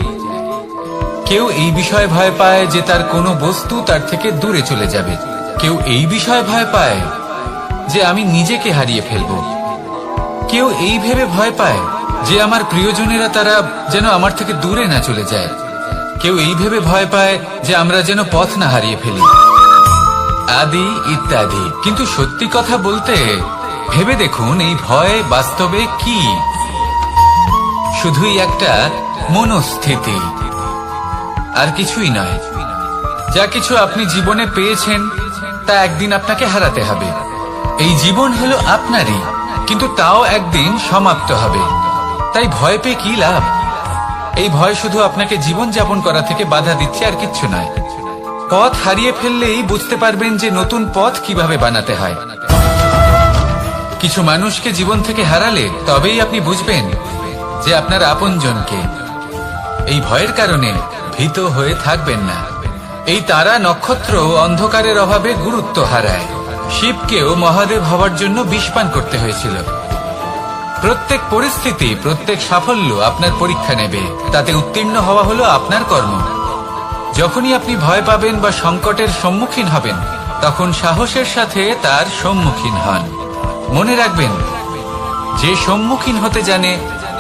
কেউ এই বিষয়ে ভয় পায় যে তার কোনো বস্তু তার থেকে দূরে চলে যাবে। কেউ এই বিষয়ে ভয় পায় যে আমি নিজেকে হারিয়ে ফেলব। কেউ এই ভেবে ভয় পায় যে আমার প্রিয়জনেরা তারা যেন আমার থেকে দূরে না চলে যায়। কেউ এই ভেবে ভয় পায় যে আমরা যেন পথ না হারিয়ে ফেলি, আদি ইত্যাদি। কিন্তু সত্যি কথা বলতে, ভেবে দেখুন এই ভয় বাস্তবে কি? শুধুই একটা মনস্থিতি, আর কিছুই নয়। যা কিছু আপনি জীবনে পেয়েছেন তা একদিন আপনাকে হারাতে হবে। এই জীবন হলো আপনারই, কিন্তু তাও একদিন সমাপ্ত হবে। তাই ভয় পেয়ে কি লাভ? এই ভয় শুধু আপনাকে জীবন যাপন করা থেকে বাধা দিচ্ছে, আর কিচ্ছু নয়। পথ হারিয়ে ফেললেই বুঝতে পারবেন যে নতুন পথ কিভাবে বানাতে হয়। কিছু মানুষকে জীবন থেকে হারালে তবেই আপনি বুঝবেন যে আপনার আপনজনকে। এই ভয়ের কারণে ভীত হয়ে থাকবেন না। এই তারা নক্ষত্র অন্ধকারের অভাবে গুরুত্ব হারায়। শিবকেও মহাদেব হওয়ার জন্য বিষপান করতে হয়েছিল। প্রত্যেক পরিস্থিতি, প্রত্যেক সাফল্য আপনার পরীক্ষা নেবে। তাতে উত্তীর্ণ হওয়া হলো আপনার কর্ম। যখনই আপনি ভয় পাবেন বা সংকটের সম্মুখীন হবেন, তখন সাহসের সাথে তার সম্মুখীন হন। মনে রাখবেন, যে সম্মুখীন হতে জানে,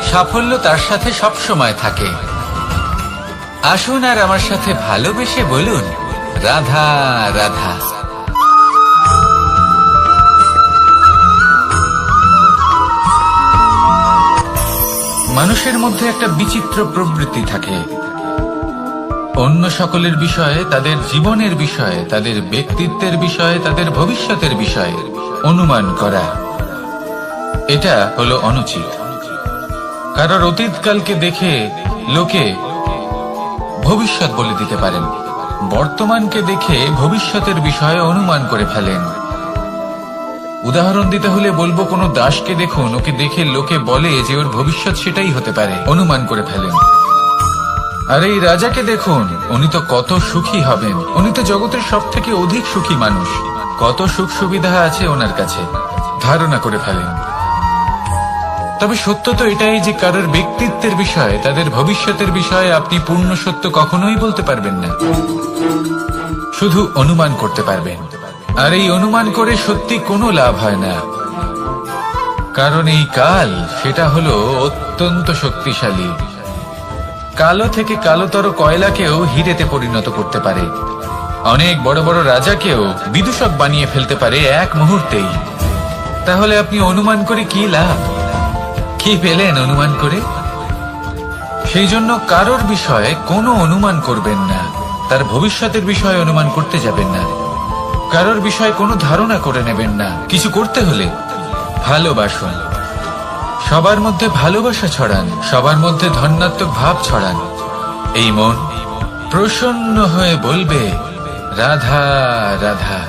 সাফল্য তার সাথে সবসময় থাকে। আসুন আর আমার সাথে ভালোবেসে বলুন, রাধা রাধা। মানুষের মধ্যে একটা বিচিত্র প্রবৃত্তি থাকে। অন্য সকলের বিষয়ে, তাদের জীবনের বিষয়ে, তাদের ব্যক্তিত্বের বিষয়ে, তাদের ভবিষ্যতের বিষয়ে অনুমান করা, এটা হলো অনুচিত। কারোর অতীতকালকে দেখে লোকে ভবিষ্যৎ বলে দিতে পারেন, বর্তমানকে দেখে ভবিষ্যতের বিষয়ে অনুমান করে ফেলেন। উদাহরণ দিতে হলে বলবো, কোনো দাসকে দেখুন, ওকে দেখে লোকে বলে যে ওর ভবিষ্যৎ সেটাই হতে পারে, অনুমান করে ফেলেন। আর এই রাজাকে দেখুন, উনি তো কত সুখী হবেন, উনি তো জগতের সব থেকে অধিক সুখী মানুষ, কত সুখ সুবিধা আছে ওনার কাছে, ধারণা করে ফেলেন। তবে সত্য তো এটাই যে কারোর ব্যক্তিত্বের বিষয়ে, তাদের ভবিষ্যতের বিষয়ে আপনি পূর্ণ সত্য কখনোই বলতে পারবেন না, শুধু অনুমান করতে পারবেন। আর এই অনুমান করে সত্যি কোনো লাভ হয় না, কারণ এই কাল সেটা হলো অত্যন্ত শক্তিশালী। কালো থেকে কালোতর কয়লাকেও হিরেতে পরিণত করতে পারে, অনেক বড় বড় রাজাকেও বিদূষক বানিয়ে ফেলতে পারে এক মুহূর্তেই। তাহলে আপনি অনুমান করে কি লাভ? কি পেলেন অনুমান করে? সেই জন্য কারোর বিষয়ে কোনো অনুমান করবেন না, তার ভবিষ্যতের বিষয়ে অনুমান করতে যাবেন না, কারোর বিষয়ে কোনো ধারণা করে নেবেন না। কিছু করতে হলে ভালোবাসুন, সবার মধ্যে ভালোবাসা ছড়ান, সবার মধ্যে ধন্যাত্মক ভাব ছড়ান। এই মন প্রসন্ন হয়ে বলবে, রাধা রাধা।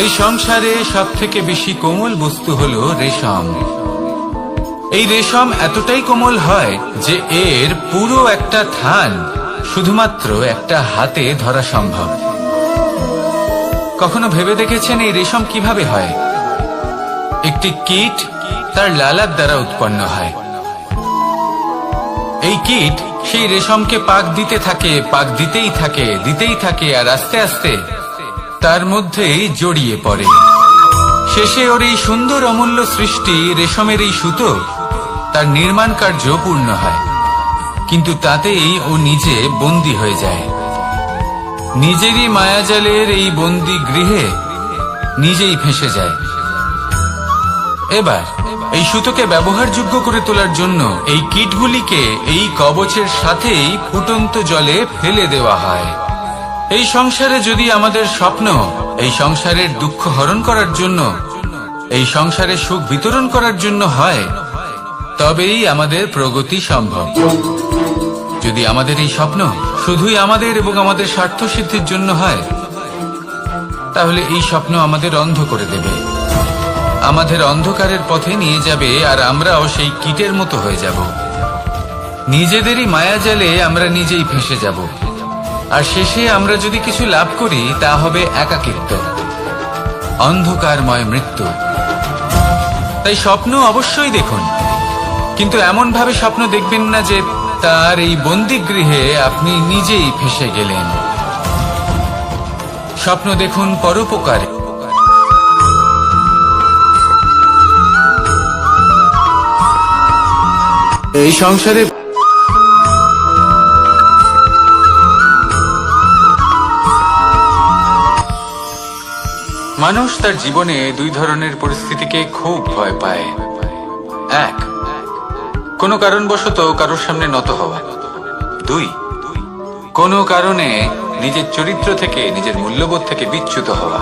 এই সংসারে সব থেকে বেশি কোমল বস্তু হলো রেশম। এই রেশম এতটাই কোমল হয় যে এর পুরো একটা থান শুধুমাত্র একটা হাতে ধরা সম্ভব। কখনো ভেবে দেখেছেন এই রেশম কিভাবে হয়? একটি কীট তার লালার দ্বারা উৎপন্ন হয়। এই কীট সেই রেশমকে পাক দিতে থাকে, পাক দিতেই থাকে, দিতেই থাকে, আর আস্তে আস্তে তার মধ্যেই জড়িয়ে পড়ে। শেষে ওর এই সুন্দর অমূল্য সৃষ্টি রেশমের এই সুতো, তার নির্মাণ কার্য পূর্ণ হয়, কিন্তু তাতেই ও নিজে বন্দী হয়ে যায়। নিজেরই মায়াজালের এই বন্দী গৃহে নিজেই ফেঁসে যায়। এবার এই সুতোকে ব্যবহারযোগ্য করে তোলার জন্য এই কীটগুলিকে এই কবচের সাথেই ফুটন্ত জলে ফেলে দেওয়া হয়। এই সংসারে যদি আমাদের স্বপ্ন এই সংসারের দুঃখ হরণ করার জন্য, এই সংসারে সুখ বিতরণ করার জন্য হয়, তবেই আমাদের প্রগতি সম্ভব। যদি আমাদের এই স্বপ্ন শুধুই আমাদের এবং আমাদের স্বার্থ সিদ্ধির জন্য হয়, তাহলে এই স্বপ্ন আমাদের অন্ধ করে দেবে, আমাদের অন্ধকারের পথে নিয়ে যাবে, আর আমরাও সেই কীটের মতো হয়ে যাব। নিজেদেরই মায়াজালে আমরা নিজেই ফেঁসে যাব, আর শেষে আমরা যদি কিছু লাভ করি তা হবে একাকিত্ব, অন্ধকারময় মৃত্যু। তাই স্বপ্ন অবশ্যই দেখুন, কিন্তু এমন ভাবে স্বপ্ন দেখবেন না যে তার এই বন্দিগৃহে আপনি নিজেই ফেঁসে গেলেন। স্বপ্ন দেখুন পরোপকারে। এই সংসারে মানুষ তার জীবনে দুই ধরনের পরিস্থিতিকে খুব ভয় পায়। এক, কোনো কারণবশত কারোর সামনে নত হওয়া। দুই, কোনো কারণে নিজের চরিত্র থেকে, নিজের মূল্যবোধ থেকে বিচ্যুত হওয়া।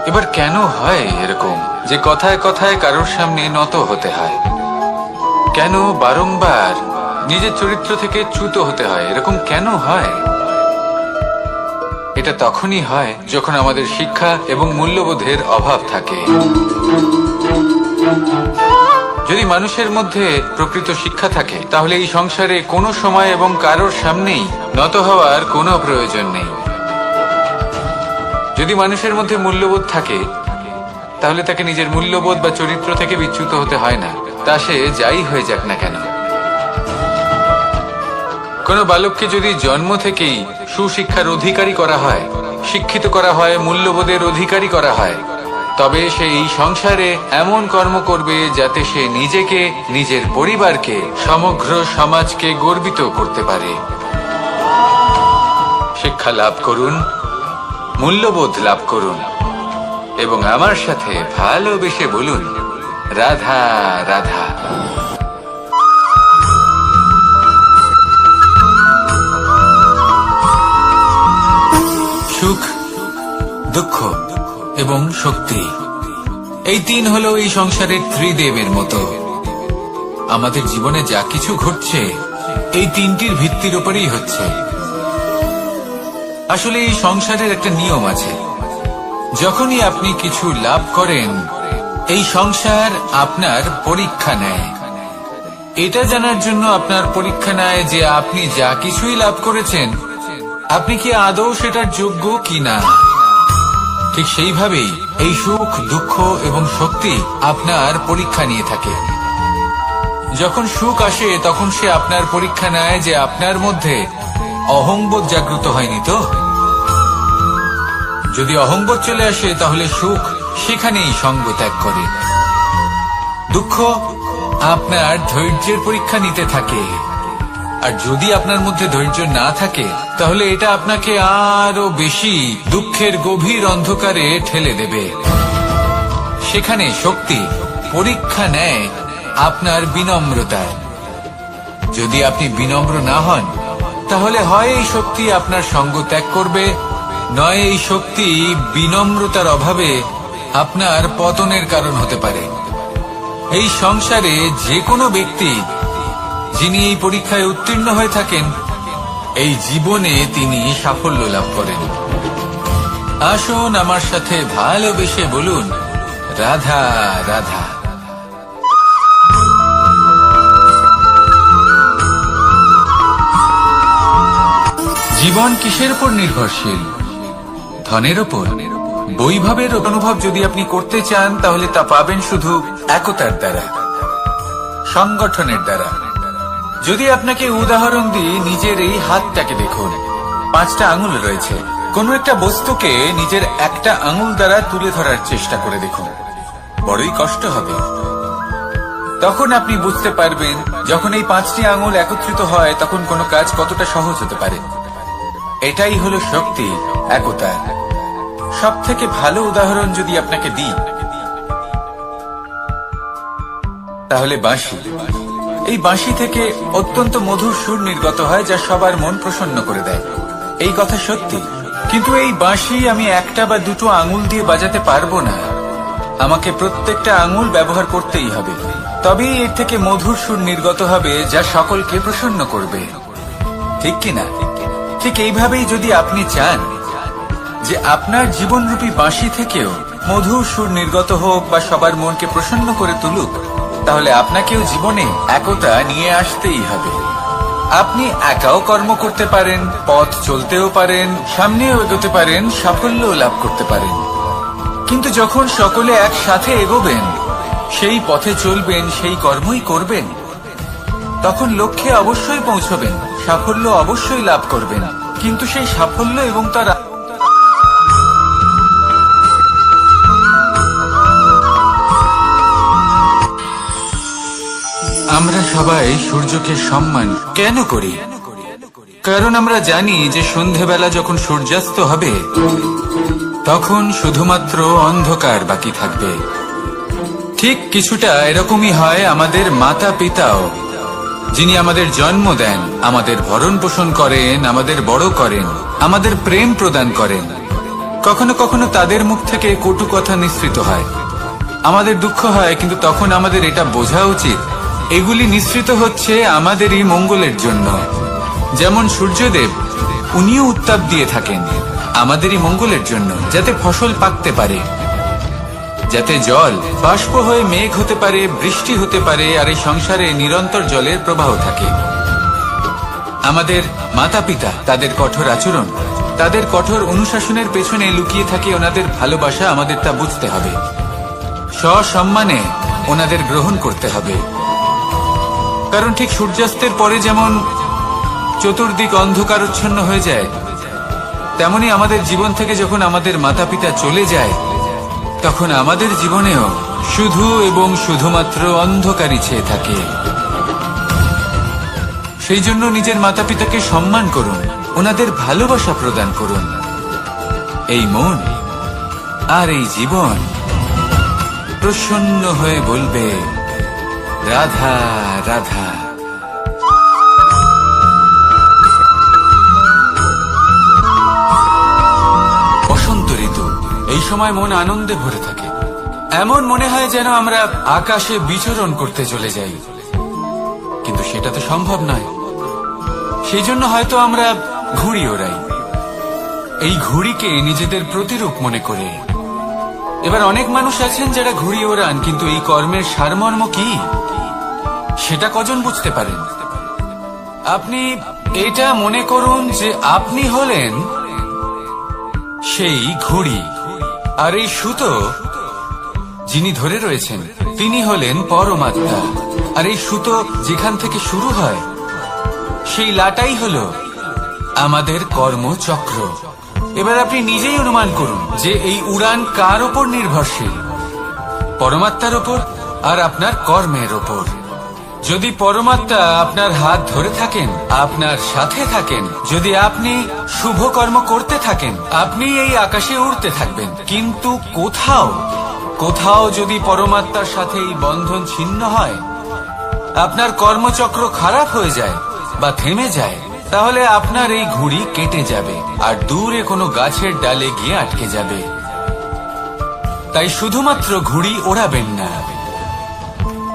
এবার কেন হয় এরকম যে কথায় কথায় কারোর সামনে নত হতে হয়? কেন বারংবার নিজের চরিত্র থেকে চ্যুত হতে হয়? এরকম কেন হয়? এটা তখনই হয় যখন আমাদের শিক্ষা এবং মূল্যবোধের অভাব থাকে। যদি মানুষের মধ্যে প্রকৃত শিক্ষা থাকে, তাহলে এই সংসারে কোনো সময় এবং কারোর সামনেই নত হওয়ার কোনো প্রয়োজন নেই। যদি মানুষের মধ্যে মূল্যবোধ থাকে, তাহলে তাকে নিজের মূল্যবোধ বা চরিত্র থেকে বিচ্যুত হতে হয় না, তা সে যাই হয়ে যাক না কেন। কোনো বালককে যদি জন্ম থেকেই সুশিক্ষার অধিকারী করা হয়, শিক্ষিত করা হয়, মূল্যবোধের অধিকারী করা হয়, তবে সে এই সংসারে এমন কর্ম করবে যাতে সে নিজেকে, নিজের পরিবারকে, সমগ্র সমাজকে গর্বিত করতে পারে। শিক্ষা লাভ করুন, মূল্যবোধ লাভ করুন, এবং আমার সাথে ভালোবেসে বলুন, রাধা রাধা। সুখ, দুঃখ এবং শক্তি, এই তিন হলো এই সংসারের ত্রিদেবের মতো। আমাদের জীবনে যা কিছু ঘটছে এই তিনটির ভিত্তির উপরেই হচ্ছে। আসলে এই সংসারের একটা নিয়ম আছে, যখনই আপনি কিছু লাভ করেন এই সংসার আপনার পরীক্ষা নেয়। এটা জানার জন্য আপনার পরীক্ষা নেয় যে আপনি যা কিছুই লাভ করেছেন আপনি কি আদৌ সেটার যোগ্য কিনা। ঠিক সেইভাবেই এই সুখ, দুঃখ এবং শক্তি আপনার পরীক্ষা নিয়ে থাকে। যখন সুখ আসে তখন সে আপনার পরীক্ষা নেয় যে আপনার মধ্যে অহংবোধ জাগ্রত হয়নি তো। যদি অহংবোধ চলে আসে তাহলে সুখ সেখানেই সঙ্গ ত্যাগ করে। দুঃখ আপনার ধৈর্যের পরীক্ষা নিতে থাকে, আর যদি আপনার মধ্যে ধৈর্য না থাকে তাহলে এটা আপনাকে আরো বেশি দুঃখের গভীর অন্ধকারে ঠেলে দেবে। সেখানে শক্তি পরীক্ষা নেয় আপনার বিনম্রতায়। যদি আপনি বিনম্র না হন তাহলে হয় এই শক্তি আপনার সঙ্গ ত্যাগ করবে, নয় এই শক্তি বিনম্রতার অভাবে আপনার পতনের কারণ হতে পারে। এই সংসারে যে কোনো ব্যক্তি যিনি এই পরীক্ষায় উত্তীর্ণ হয়ে থাকেন এই জীবনে তিনি সাফল্য লাভ করেন। আসুন আমার সাথে ভালোবেসে বলুন রাধা রাধা। জীবন কিসের উপর নির্ভরশীল? ধনের উপর। বৈভবের অনুভব যদি আপনি করতে চান তাহলে তা পাবেন শুধু একতার দ্বারা, সংগঠনের দ্বারা। যদি আপনাকে উদাহরণ দিই, নিজের এই হাতটাকে দেখুন, 5টা আঙুল রয়েছে। কোন একটা বস্তুকে নিজের একটা আঙুল দ্বারা তুলে ধরার চেষ্টা করে দেখুন, বড়ই কষ্ট হবে। তখন আপনি বুঝতে পারবেন যখন এই 5টি আঙুল একত্রিত হয় তখন কোনো কাজ কতটা সহজ হতে পারে। এটাই হলো শক্তি, একতা। সব থেকে ভালো উদাহরণ যদি আপনাকে দিই তাহলে বাঁশি। এই বাঁশি থেকে অত্যন্ত মধুর সুর নির্গত হয় যা সবার মন প্রসন্ন করে দেয়। এই কথা সত্যি, কিন্তু এই বাঁশি আমি একটা বা দুটো আঙুল দিয়ে বাজাতে পারবো না। আমাকে প্রত্যেকটা আঙুল ব্যবহার করতেই হবে, তবেই এর থেকে মধুর সুর নির্গত হবে যা সকলকে প্রসন্ন করবে, ঠিক কিনা? ঠিক এইভাবেই যদি আপনি চান যে আপনার জীবনরূপী বাঁশি থেকেও মধুর সুর নির্গত হোক বা সবার মনকে প্রসন্ন করে তুলুক, তাহলে আপনাকেও জীবনে একতা নিয়ে আসতেই হবে। আপনি একাও কর্ম করতে পারেন, পথ চলতেও পারেন, সামনেও এগোতে পারেন, সাফল্যও লাভ করতে পারেন। কিন্তু যখন সকলে একসাথে এগোবেন, সেই পথে চলবেন, সেই কর্মই করবেন, তখন লক্ষ্যে অবশ্যই পৌঁছবেন, সাফল্য অবশ্যই লাভ করবেন। কিন্তু সেই সাফল্য এবং তার আমরা সবাই সূর্যকে সম্মান কেন করি? কারণ আমরা জানি যে সন্ধেবেলা যখন সূর্যাস্ত হবে তখন শুধুমাত্র অন্ধকার বাকি থাকবে। ঠিক কিছুটা এরকমই হয় আমাদের মাতা পিতাও, যিনি আমাদের জন্ম দেন, আমাদের ভরণ পোষণ করেন, আমাদের বড় করেন, আমাদের প্রেম প্রদান করেন। কখনো কখনো তাদের মুখ থেকে কটু কথা নিঃসৃত হয়, আমাদের দুঃখ হয়, কিন্তু তখন আমাদের এটা বোঝা উচিত এগুলি নিঃসৃত হচ্ছে আমাদেরই মঙ্গলের জন্য। যেমন সূর্যদেব, উনিও উত্তাপ দিয়ে থাকেন আমাদেরই মঙ্গলের জন্য, যাতে ফসল পাকতে পারে, যাতে জল বাষ্প হয়ে মেঘ হতে পারে, বৃষ্টি হতে পারে, আর এই সংসারে নিরন্তর জলের প্রবাহ থাকে। আমাদের মাতা পিতা, তাদের কঠোর আচরণ, তাদের কঠোর অনুশাসনের পেছনে লুকিয়ে থাকে ওনাদের ভালোবাসা। আমাদের তা বুঝতে হবে, সসম্মানে ওনাদের গ্রহণ করতে হবে। কারণ ঠিক সূর্যাস্তের পরে যেমন চতুর্দিক অন্ধকারচ্ছন্ন হয়ে যায়, তেমনি আমাদের জীবন থেকে যখন আমাদের মাতা পিতা চলে যায় তখন আমাদের জীবনেও শুধু এবং শুধুমাত্র অন্ধকারই ছেয়ে থাকে। সেই জন্য নিজের মাতা পিতাকে সম্মান করুন, ওনাদের ভালোবাসা প্রদান করুন। এই মন আর এই জীবন প্রসন্ন হয়ে বলবে, রাধা রাধা। বসন্ত ঋতু, এই সময় মন আনন্দে ভরে থাকে। এমন মনে হয় যেন আমরা আকাশে বিচরণ করতে চলে যাই, কিন্তু সেটা তো সম্ভব নয়। সেই জন্য হয়তো আমরা ঘুড়ি ওড়াই, এই ঘুড়িকে নিজেদের প্রতিরূপ মনে করে। এবার অনেক মানুষ আছেন যারা ঘুড়ি ওড়ান, কিন্তু এই কর্মের সারমর্ম কি সেটা কজন বুঝতে পারেন? আপনি এটা মনে করুন যে আপনি হলেন সেই ঘুড়ি, আর এই সুতো যিনি ধরে রয়েছেন তিনি হলেন পরমাত্মা। আর এই সুতো যেখান থেকে শুরু হয় সেই লাটাই হলো আমাদের কর্মচক্র। এবার আপনি নিজেই অনুমান করুন যে এই উড়ান কার ওপর নির্ভরশীল, পরমাত্মার ওপর আর আপনার কর্মের ওপর। যদি পরমাত্মা আপনার হাত ধরে থাকেন, আপনার সাথে থাকেন, যদি আপনি শুভ কর্ম করতে থাকেন, আপনি এই আকাশে উড়তে থাকবেন। কিন্তু কোথাও কোথাও যদি পরমাত্মার সাথে এই বন্ধন ছিন্ন হয়, আপনার কর্মচক্র খারাপ হয়ে যায় বা থেমে যায়, তাহলে আপনার এই ঘুড়ি কেটে যাবে আর দূরে কোনো গাছের ডালে গিয়ে আটকে যাবে। তাই শুধুমাত্র ঘুড়ি ওড়াবেন না,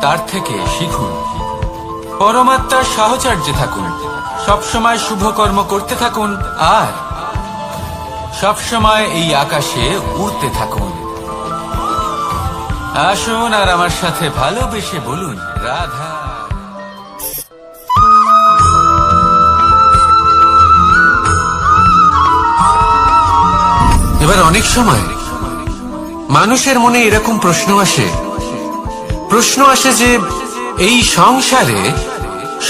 তার থেকে শিখুন, পরমাত্মার সাহচর্যে থাকুন, সবসময় শুভ কর্ম করতে থাকুন আর সবসময় এই আকাশে উড়তে থাকুন। আসুন আর আমার সাথে ভালোবেসে বলুন, রাধা। এবার অনেক সময় মানুষের মনে এরকম প্রশ্ন আসে যে এই সংসারে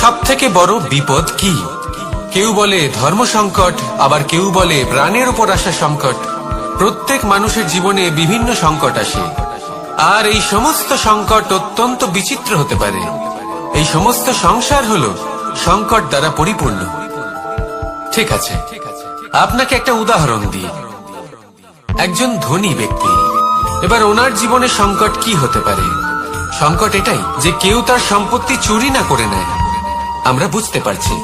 সব থেকে বড় বিপদ কি? কেউ বলে ধর্ম সংকট, আবার কেউ বলে প্রাণের উপর আসা সংকট। প্রত্যেক মানুষের জীবনে বিভিন্ন সংকট আসে, আর এই সমস্ত সংকট অত্যন্ত বিচিত্র হতে পারে। এই সমস্ত সংসার হলো সংকট দ্বারা পরিপূর্ণ। ঠিক আছে, আপনাকে একটা উদাহরণ দিই। একজন ধনী ব্যক্তি, এবার ওনার জীবনে সংকট কি হতে পারে? সংকট এটাই যে কেউ তার সম্পত্তি চুরি না করে নেয়, আমরা বুঝতে পারছি।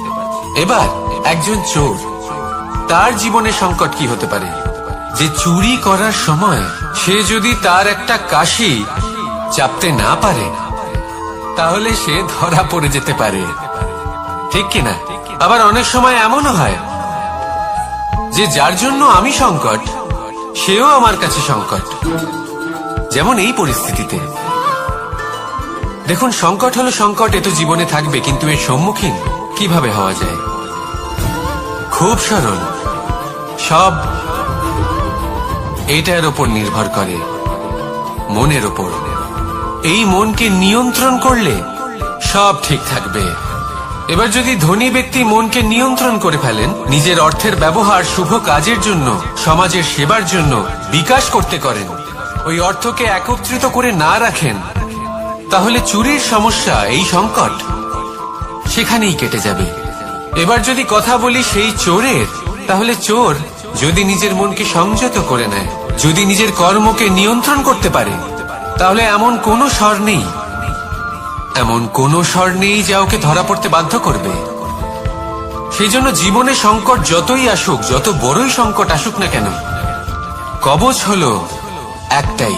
এবার একজন চোর, তার জীবনে সংকট কি হতে পারে? যে চুরি করার সময় সে যদি তার একটা কাশি চাপতে না পারে, তাহলে সে ধরা পড়ে যেতে পারে, ঠিক কিনা? আবার অনেক সময় এমনও হয় যে যার জন্য আমি সংকট, সেও আমার কাছে সংকট। যেমন এই পরিস্থিতিতে দেখুন, সংকট হলো সংকট, এ তো জীবনে থাকবে, কিন্তু এর সম্মুখীন কিভাবে হওয়া যায়? খুব সরল, সব এটার ওপর নির্ভর করে, মনের ওপর। এই মনকে নিয়ন্ত্রণ করলে সব ঠিক থাকবে। এবার যদি ধনী ব্যক্তি মনকে নিয়ন্ত্রণ করে ফেলেন, নিজের অর্থের ব্যবহার শুভ কাজের জন্য, সমাজের সেবার জন্য বিকাশ করতে করেন, ওই অর্থকে একত্রিত করে না রাখেন, তাহলে চুরির সমস্যা, এই সংকট সেখানেই কেটে যাবে। এবার যদি কথা বলি সেই চোরের, তাহলে চোর যদি নিজের মনকে সংযত করে নেয়, যদি নিজের কর্মকে নিয়ন্ত্রণ করতে পারে, তাহলে এমন কোনো স্বর নেই, এমন কোনো স্বর নেই যা ওকে ধরা পড়তে বাধ্য করবে। সেই জন্য জীবনে সংকট যতই আসুক, যত বড়ই সংকট আসুক না কেন, কবচ হলো একটাই,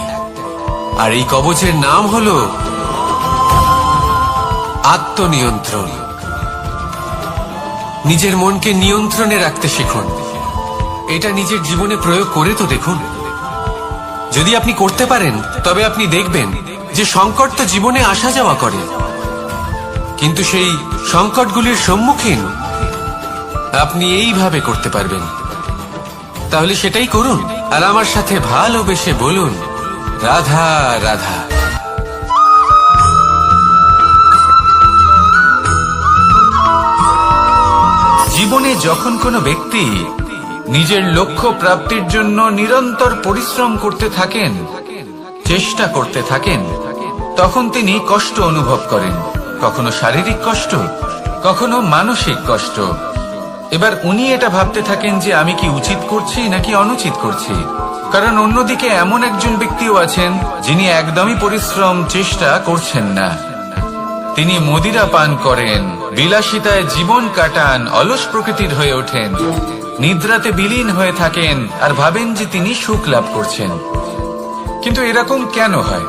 আর এই কবচের নাম হলো আত্মনিয়ন্ত্রণ। নিজের মনকে নিয়ন্ত্রণে রাখতে শিখুন। এটা নিজের জীবনে প্রয়োগ করে তো দেখুন। যদি আপনি করতে পারেন, তবে আপনি দেখবেন যে সংকট তো জীবনে আসা যাওয়া করে, কিন্তু সেই সংকটগুলির সম্মুখীন আপনি এইভাবে করতে পারবেন। তাহলে সেটাই করুন, আর আমার সাথে ভালোবেসে বলুন, রাধা রাধা। জীবনে যখন কোনো ব্যক্তি নিজের লক্ষ্য প্রাপ্তির জন্য নিরন্তর পরিশ্রম করতে থাকেন, চেষ্টা করতে থাকেন, তখন তিনি কষ্ট অনুভব করেন, কখনো শারীরিক কষ্ট, কখনো মানসিক কষ্ট। এবার উনি এটা ভাবতে থাকেন যে আমি কি উচিত করছি নাকি অনুচিত করছি। কারণ অন্যদিকে এমন একজন ব্যক্তিও আছেন যিনি একদমই পরিশ্রম চেষ্টা করছেন না। তিনি মদিরা পান করেন, বিলাসিতায় জীবন কাটান, অলস প্রকৃতির হয়ে ওঠেন, নিদ্রাতে বিলীন হয়ে থাকেন আর ভাবেন যে তিনি সুখ লাভ করছেন। কিন্তু এরকম কেন হয়?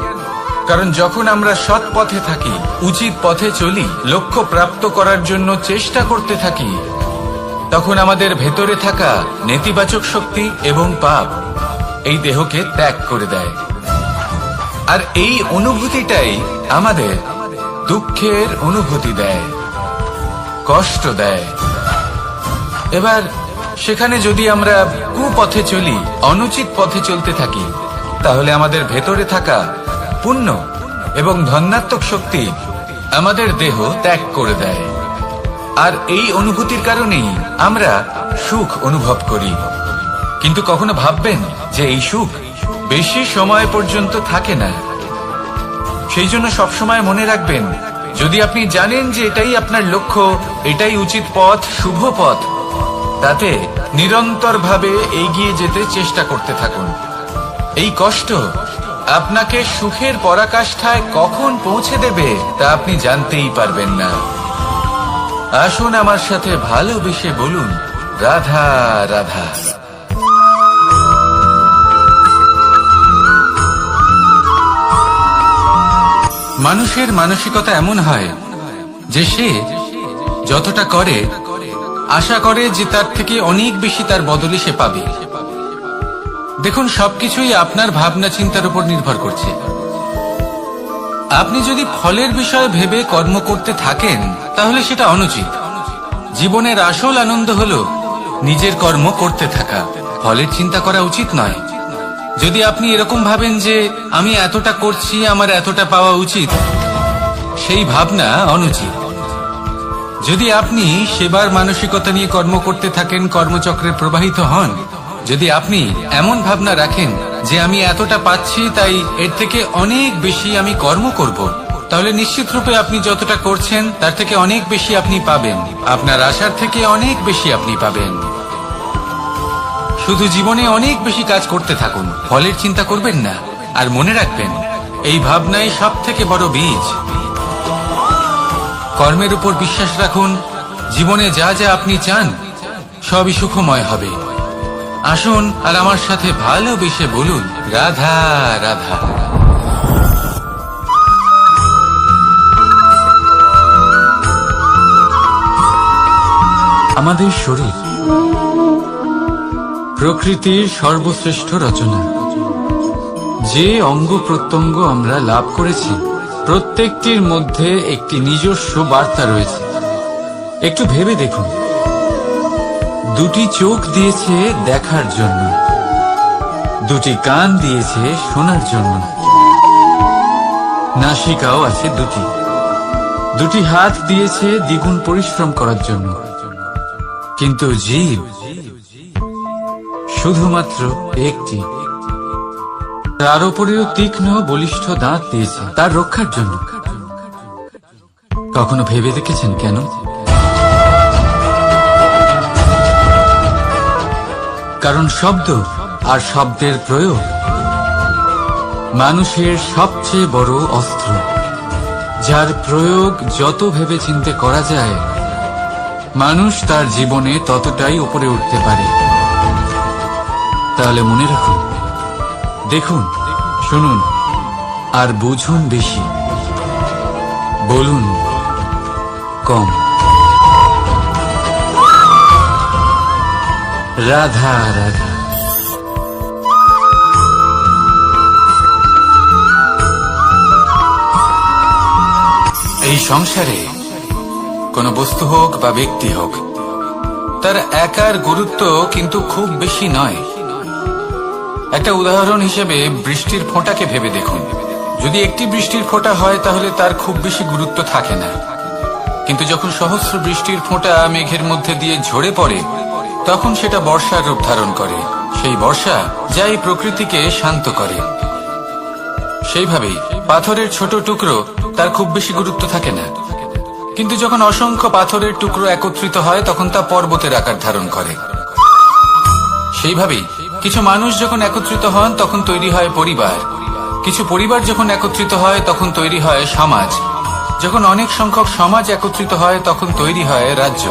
কারণ যখন আমরা সৎ পথে থাকি, উচিত পথে চলি, লক্ষ্য প্রাপ্ত করার জন্য চেষ্টা করতে থাকি, তখন আমাদের ভেতরে থাকা নেতিবাচক শক্তি এবং পাপ এই দেহকে ত্যাগ করে দেয়। আর এই অনুভূতিটাই আমাদের দুঃখের অনুভূতি দেয়, কষ্ট দেয়। এবার সেখানে যদি আমরা কুপথে চলি, অনুচিত পথে চলতে থাকি, তাহলে আমাদের ভেতরে থাকা পুণ্য এবং ধনাত্মক শক্তি আমাদের দেহ ত্যাগ করে দেয়। আর এই অনুভূতির কারণেই আমরা সুখ অনুভব করি। কিন্তু কখনো ভাববেন যে এই সুখ বেশি সময় পর্যন্ত থাকে না। সেই জন্য সবসময় মনে রাখবেন, যদি আপনি জানেন যে এটাই আপনার লক্ষ্য, এটাই উচিত পথ, শুভ পথ, তাতে নিরন্তরভাবে এগিয়ে যেতে চেষ্টা করতে থাকুন। এই কষ্ট আপনাকে সুখের পরাকাষ্ঠায় কখন পৌঁছে দেবে তা আপনি জানতেই পারবেন না। আসুন আমার সাথে ভালোবেসে বলুন, রাধা রাধা। মানুষের মানসিকতা এমন হয় যে সে যতটা করে আশা করে যে তার থেকে অনেক বেশি তার বদলে সে পাবে। দেখুন, সবকিছুই আপনার ভাবনা চিন্তার উপর নির্ভর করছে। আপনি যদি ফলের বিষয়ে ভেবে কর্ম করতে থাকেন তাহলে সেটা অনুচিত। জীবনের আসল আনন্দ হলো নিজের কর্ম করতে থাকা, ফলের চিন্তা করা উচিত নয়। যদি আপনি এরকম ভাবেন যে আমি এতটা করছি, আমার এতটা পাওয়া উচিত, সেই ভাবনা অনুচিত। যদি আপনি সেবার মানসিকতা নিয়ে কর্ম করতে থাকেন, কর্মচক্রে প্রবাহিত হন, যদি আপনি এমন ভাবনা রাখেন যে আমি এতটা পাচ্ছি তাই এর থেকে অনেক বেশি আমি কর্ম করব, তাহলে নিশ্চিত রূপে আপনি যতটা করছেন তার থেকে অনেক বেশি আপনি পাবেন, আপনার আশার থেকে অনেক বেশি আপনি পাবেন। শুধু জীবনে অনেক বেশি কাজ করতে থাকুন, ফলের চিন্তা করবেন না। আর মনে রাখবেন, এই ভাবনাই সব থেকে বড় বীজ। কর্মের উপর বিশ্বাস রাখুন, জীবনে যা যা আপনি চান সবই সুখময় হবে। আসুন আর আমার সাথে ভালোবেসে বলুন, রাধা রাধা। আমাদের শরীর প্রকৃতির সর্বশ্রেষ্ঠ রচনা। যে অঙ্গ প্রত্যঙ্গ আমরা লাভ করেছি প্রত্যেকটির মধ্যে একটি নিজস্ব বার্তা রয়েছে। একটু ভেবে দেখুন, দুটি চোখ দিয়েছে দেখার জন্য, দুটি কান দিয়েছে শোনার জন্য, নাসিকাও আছে দুটি, দুটি হাত দিয়েছে দ্বিগুণ পরিশ্রম করার জন্য। কিন্তু জীব শুধুমাত্র একটি। তার উপরেও তীক্ষ্ণ বলিষ্ঠ দাঁত দিয়েছে তার রক্ষার জন্য। কখনো ভেবে দেখেছেন কেন? কারণ শব্দ আর শব্দের প্রয়োগ মানুষের সবচেয়ে বড় অস্ত্র, যার প্রয়োগ যত ভেবে চিন্তে করা যায় মানুষ তার জীবনে ততটাই উপরে উঠতে পারে। তাহলে মনে রাখুন, দেখুন, শুনুন আর বুঝুন বেশি, বলুন কম। রাধা রাধা। এই সংসারে কোনো বস্তু হোক বা ব্যক্তি হোক, তার একার গুরুত্ব কিন্তু খুব বেশি নয়। একটা উদাহরণ হিসেবে বৃষ্টির ফোঁটাকে ভেবে দেখুন। যদি একটি বৃষ্টির ফোঁটা হয় তাহলে তার খুব বেশি গুরুত্ব থাকে না। কিন্তু যখন সহস্র বৃষ্টির ফোঁটা মেঘের মধ্যে দিয়ে ঝরে পড়ে তখন সেটা বর্ষার রূপ ধারণ করে। সেই বর্ষা যাই প্রকৃতিকে শান্ত করে। সেইভাবেই পাথরের ছোট টুকরো, তার খুব বেশি গুরুত্ব থাকে না। কিন্তু যখন অসংখ্য পাথরের টুকরো একত্রিত হয় তখন তা পর্বতের আকার ধারণ করে। সেইভাবেই কিছু মানুষ যখন একত্রিত হন তখন তৈরি হয় পরিবার, কিছু পরিবার যখন একত্রিত হয় তখন তৈরি হয় সমাজ, যখন অনেক সংখ্যক সমাজ একত্রিত হয় তখন তৈরি হয় রাজ্য।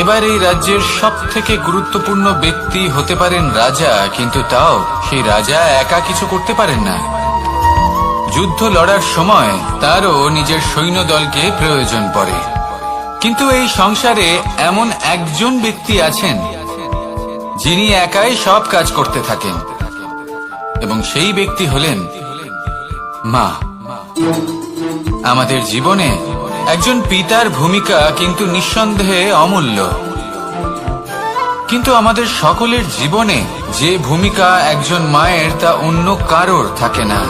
এবার এই রাজ্যের সব থেকে গুরুত্বপূর্ণ ব্যক্তি হতে পারেন রাজা, কিন্তু তাও সেই রাজা একা কিছু করতে পারেন না। যুদ্ধ লড়ার সময় তারও নিজের সৈন্যদলকে প্রয়োজন পড়ে। কিন্তু এই সংসারে এমন একজন ব্যক্তি আছেন যিনি একাই সব কাজ করতে থাকেন, এবং সেই ব্যক্তি হলেন মা। আমাদের জীবনে একজন পিতার ভূমিকা কিন্তু নিঃসন্দেহে অমূল্য, কিন্তু আমাদের সকলের জীবনে যে ভূমিকা একজন মায়ের তা অন্য কারোর থাকে না।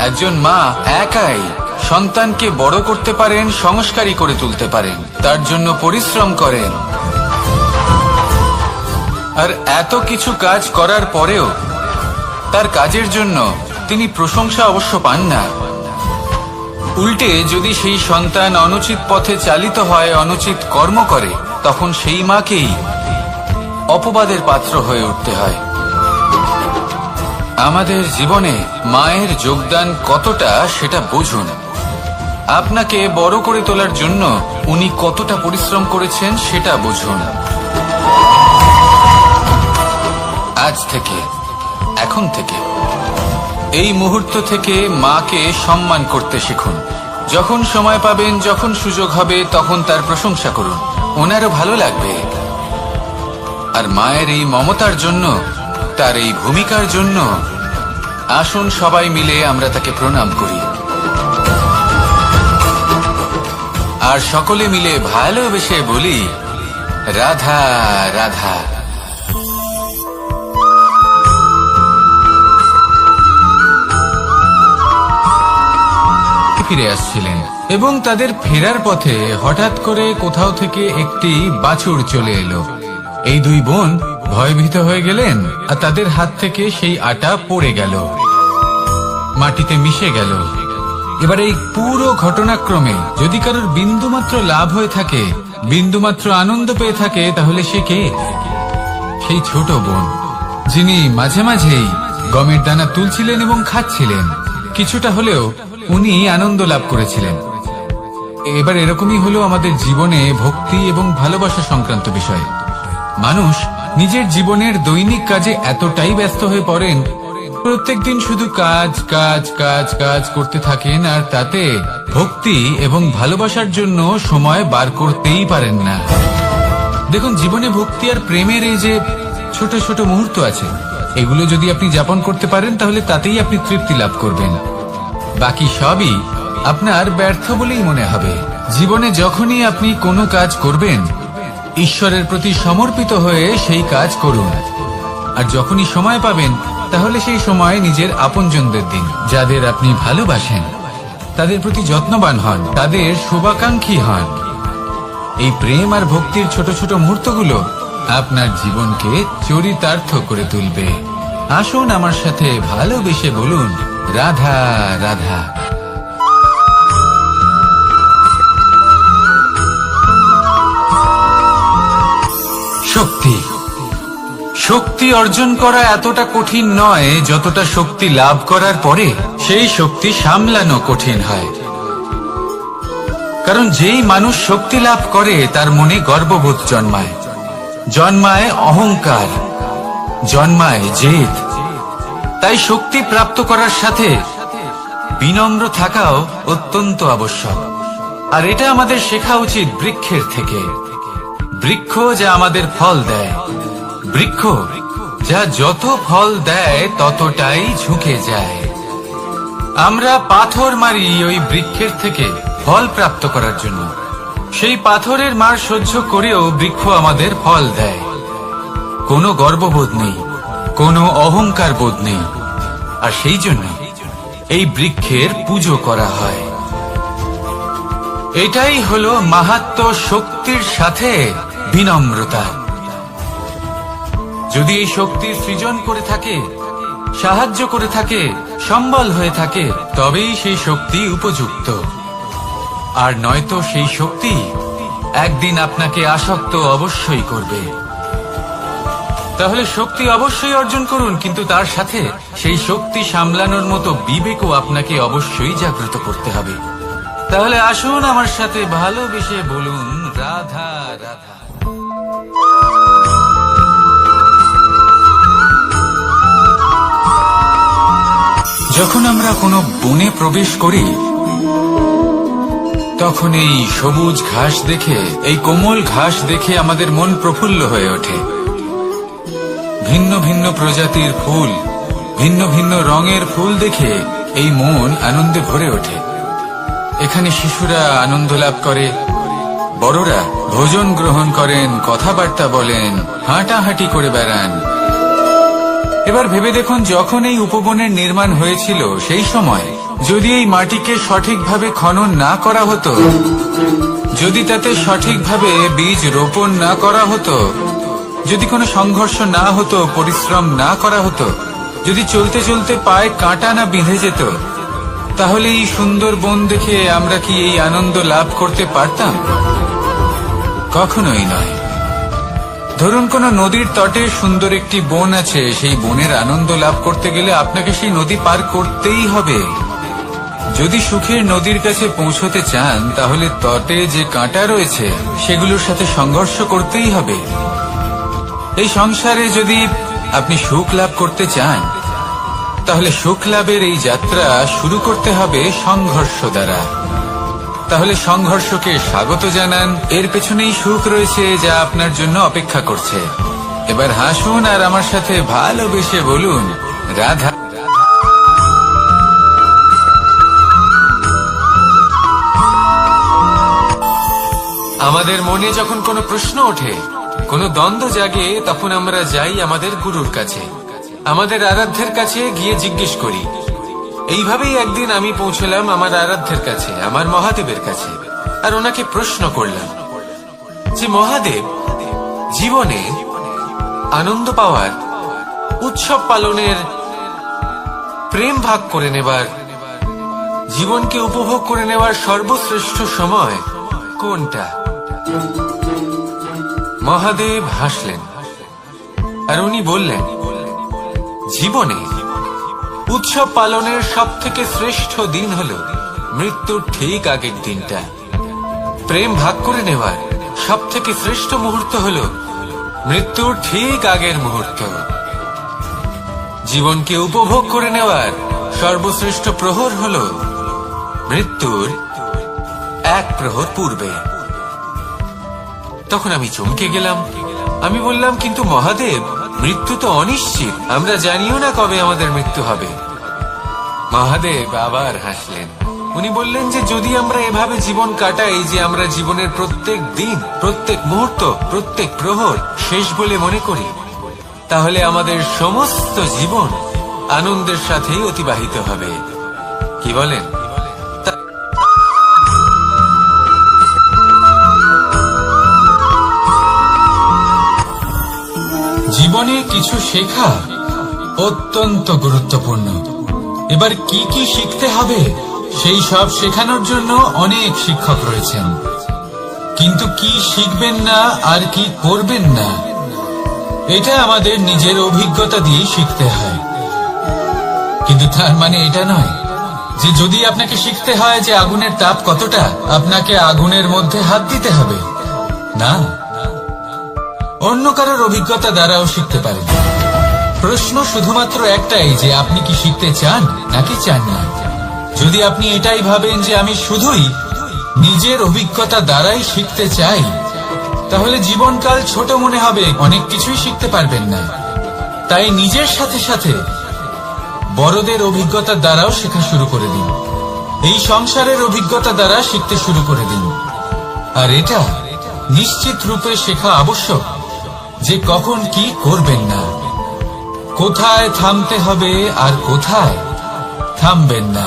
একজন মা একাই সন্তানকে বড় করতে পারেন, সংস্কারী করে তুলতে পারেন, তার জন্য পরিশ্রম করেন। আর এত কিছু কাজ করার পরেও তার কাজের জন্য তিনি প্রশংসা অবশ্য পান না। উল্টে যদি সেই সন্তান অনুচিত পথে চালিত হয়, অনুচিত কর্ম করে, তখন সেই মাকেই অপবাদের পাত্র হয়ে উঠতে হয়। আমাদের জীবনে মায়ের যোগদান কতটা সেটা বুঝুন। আপনাকে বড় করে তোলার জন্য উনি কতটা পরিশ্রম করেছেন সেটা বুঝুন। আজ থেকে, এখন থেকে, এই মুহূর্ত থেকে মাকে সম্মান করতে শিখুন। যখন সময় পাবেন, যখন সুযোগ হবে, তখন তার প্রশংসা করুন, ওনারও ভালো লাগবে। আর মায়ের এই মমতার জন্য, তার এই ভূমিকার জন্য আসুন সবাই মিলে আমরা তাকে প্রণাম করি, আর সকলে মিলে ভালোবেসে বলি, রাধা রাধা। ফিরে আসছিলেন এবং তাদের ফেরার পথে হঠাৎ করে কোথাও থেকে একটি বাছুর চলে এলো। এই দুই বোন ভয়ভীত হয়ে গেলেন, আর তাদের হাত থেকে সেই আটা পড়ে গেল, মাটিতে মিশে গেল। এবার এই পুরো ঘটনাক্রমে যদি কারোর বিন্দুমাত্র লাভ হয়ে থাকে, বিন্দুমাত্র আনন্দ পেয়ে থাকে, তাহলে সে কে? সেই ছোট বোন, যিনি মাঝে মাঝেই গমের দানা তুলছিলেন এবং খাচ্ছিলেন। কিছুটা হলেও উনি আনন্দ লাভ করেছিলেন। এবার এরকমই হলো আমাদের জীবনে ভক্তি এবং ভালোবাসা সংক্রান্ত বিষয়। মানুষ নিজের জীবনের দৈনিক কাজে এতটাই ব্যস্ত হয়ে পড়েন, প্রত্যেকদিন শুধু কাজ কাজ কাজ কাজ করতে থাকেন, আর তাতে ভক্তি এবং ভালোবাসার জন্য সময় বার করতেই পারেন না। দেখুন, জীবনে ভক্তি আর প্রেমের এই যে ছোট ছোট মুহূর্ত আছে, এগুলো যদি আপনি যাপন করতে পারেন, তাহলে তাতেই আপনি তৃপ্তি লাভ করবেন। বাকি সবই আপনার ব্যর্থ বলেই মনে হবে। জীবনে যখনই আপনি কোনো কাজ করবেন, ঈশ্বরের প্রতি সমর্পিত হয়ে সেই কাজ করুন। আর যখনই সময় পাবেন, তাহলে সেই সময় নিজের আপনজনদের দিন, যাদের আপনি ভালোবাসেন, তাদের প্রতি যত্নবান হন, তাদের শুভাকাঙ্ক্ষী হন। এই প্রেম আর ভক্তির ছোট ছোট মুহূর্তগুলো আপনার জীবনকে চরিতার্থ করে তুলবে। আসুন আমার সাথে ভালোবেসে বলুন, রাধা রাধা। শক্তি, শক্তি অর্জন করা এতটা কঠিন নয় যতটা শক্তি লাভ করার পরে সেই শক্তি সামলানো কঠিন হয়। কারণ যেই মানুষ শক্তি লাভ করে, তার মনে গর্ববোধ জন্মায়, জন্মায় অহংকার, জন্মায় জেদ। তাই শক্তি প্রাপ্ত করার সাথে বিনম্র থাকাও অত্যন্ত আবশ্যক। আর এটা আমাদের শেখা উচিত বৃক্ষের থেকে। বৃক্ষ যা আমাদের ফল দেয়, বৃক্ষ যা যত ফল দেয় ততটাই ঝুঁকে যায়। আমরা পাথর মারি ওই বৃক্ষের থেকে ফল প্রাপ্ত করার জন্য। সেই পাথরের মার সহ্য করেও বৃক্ষ আমাদের ফল দেয়। কোনো গর্ববোধ নেই, কোনো অহংকার বোধ নেই, আর সেই জন্য এই বৃক্ষের পুজো করা হয়। এটাই হলো মাহাত্ম্য, শক্তির সাথে বিনম্রতা। যদি এই শক্তি সৃজন করে থাকে, সাহায্য করে থাকে, সম্বল হয়ে থাকে, তবেই সেই শক্তি উপযুক্ত। আর নয়তো সেই শক্তি একদিন আপনাকে আসক্ত অবশ্যই করবে। তাহলে শক্তি অবশ্যই অর্জন করুন, কিন্তু তার সাথে সেই শক্তি সামলানোর মতো বিবেকও আপনাকে অবশ্যই জাগ্রত করতে হবে। তাহলে আসুন আমার সাথে ভালোবেসে বলুন রাধা রাধা। যখন আমরা কোনো বনে প্রবেশ করি তখন এই সবুজ ঘাস দেখে, এই কোমল ঘাস দেখে আমাদের মন প্রফুল্ল হয়ে ওঠে। ভিন্ন ভিন্ন প্রজাতির ফুল, ভিন্ন ভিন্ন রঙের ফুল দেখে এই মন আনন্দে ভরে ওঠে। এখানে শিশুরা আনন্দ লাভ করে, বড়রা ভোজন গ্রহণ করেন, কথাবার্তা বলেন, হাঁটাহাঁটি করে বেড়ান। এবার ভেবে দেখুন, যখন এই উপবনের নির্মাণ হয়েছিল সেই সময় যদি এই মাটিকে সঠিকভাবে খনন না করা হতো, যদি তাতে সঠিকভাবে বীজ রোপণ না করা হতো, যদি কোনো সংঘর্ষ না হতো, পরিশ্রম না করা হতো, যদি চলতে চলতে পায়ে কাঁটা না বিঁধে যেত, তাহলে এই সুন্দর বন দেখে আমরা কি এই আনন্দ লাভ করতে পারতাম? কখনোই নয়। ধরুন কোনো নদীর তটে সুন্দর একটি বন আছে, সেই বনের আনন্দ লাভ করতে গেলে আপনাকে সেই নদী পার করতেই হবে। যদি সুখের নদীর কাছে পৌঁছতে চান, তাহলে তটে যে কাঁটা রয়েছে সেগুলোর সাথে সংঘর্ষ করতেই হবে। এই সংসারে যদি আপনি সুখ লাভ করতে চান, তাহলে সুখ লাভের এই যাত্রা শুরু করতে হবে সংঘর্ষ দ্বারা। তাহলে সংঘর্ষকে স্বাগত জানান, এর পেছনেই সুখ রয়েছে যা আপনার জন্য অপেক্ষা করছে। এবার হাসুন আর আমার সাথে ভালোবেসে বলুন রাধা। আমাদের মনে যখন কোনো প্রশ্ন ওঠে, কোনো দ্বন্দ্ব জাগে, তখন আমরা যাই আমাদের গুরুর কাছে, আমাদের আরাধ্যের কাছে গিয়ে জিজ্ঞেস করি। এইভাবেই একদিন আমি পৌঁছলাম আমার আরাধ্যের কাছে, আমার মহাদেবের কাছে, আর ওনাকে প্রশ্ন করলাম যে মহাদেব, জীবনে আনন্দ পাওয়ার, উৎসব পালনের, প্রেম ভাগ করে নেবার, জীবনকে উপভোগ করে নেওয়ার সর্বশ্রেষ্ঠ সময় কোনটা? মহাদেব হাসলেন আর উনি বললেন, জীবনে উৎসব পালনের সব থেকে শ্রেষ্ঠ দিন হলো মৃত্যুর ঠিক আগের দিনটা। প্রেম ভাগ করে নেওয়ার সব থেকে শ্রেষ্ঠ মুহূর্ত হলো মৃত্যুর ঠিক আগের মুহূর্ত। জীবনকে উপভোগ করে নেওয়ার সর্বশ্রেষ্ঠ প্রহর হলো মৃত্যুর এক প্রহর পূর্বে। তখন আমি চমকে গেলাম। আমি বললাম, কিন্তু মহাদেব, মৃত্যু তো অনিশ্চিত, আমরা জানিও না কবে আমাদের মৃত্যু হবে। মহাদেব আবার হাসলেন। উনি বললেন যে যদি আমরা এভাবে জীবন কাটাই যে আমরা জীবনের প্রত্যেক দিন, প্রত্যেক মুহূর্ত, প্রত্যেক প্রহর শেষ বলে মনে করি, তাহলে আমাদের সমস্ত জীবন আনন্দের সাথেই অতিবাহিত হবে। কি বলেন? জীবনে কিছু শেখা অত্যন্ত গুরুত্বপূর্ণ। এবার কি কি শিখতে হবে সেই সব শেখানোর জন্য অনেক শিক্ষক রয়েছেন, কিন্তু কি শিখবেন না আর কি করবেন না, এটা আমাদের নিজের অভিজ্ঞতা দিয়ে শিখতে হয়। কিন্তু তার মানে এটা নয় যে যদি আপনাকে শিখতে হয় যে আগুনের তাপ কতটা, আপনাকে আগুনের মধ্যে হাত দিতে হবে। না, অন্য কারোর অভিজ্ঞতা দ্বারাও শিখতে পারেন। প্রশ্ন শুধুমাত্র একটাই যে আপনি কি শিখতে চান নাকি চান না। যদি আপনি এটাই ভাবেন যে আমি শুধুই নিজের অভিজ্ঞতা দ্বারাই শিখতে চাই, তাহলে জীবনকাল ছোট মনে হবে, অনেক কিছুই শিখতে পারবেন না। তাই নিজের সাথে সাথে বড়দের অভিজ্ঞতা দ্বারাও শেখা শুরু করে দিন। এই সংসারের অভিজ্ঞতা দ্বারা শিখতে শুরু করে দিন। আর এটা নিশ্চিত রূপে শেখা আবশ্যক যে কখন কি করবেন না, কোথায় থামতে হবে আর কোথায় থামবেন না।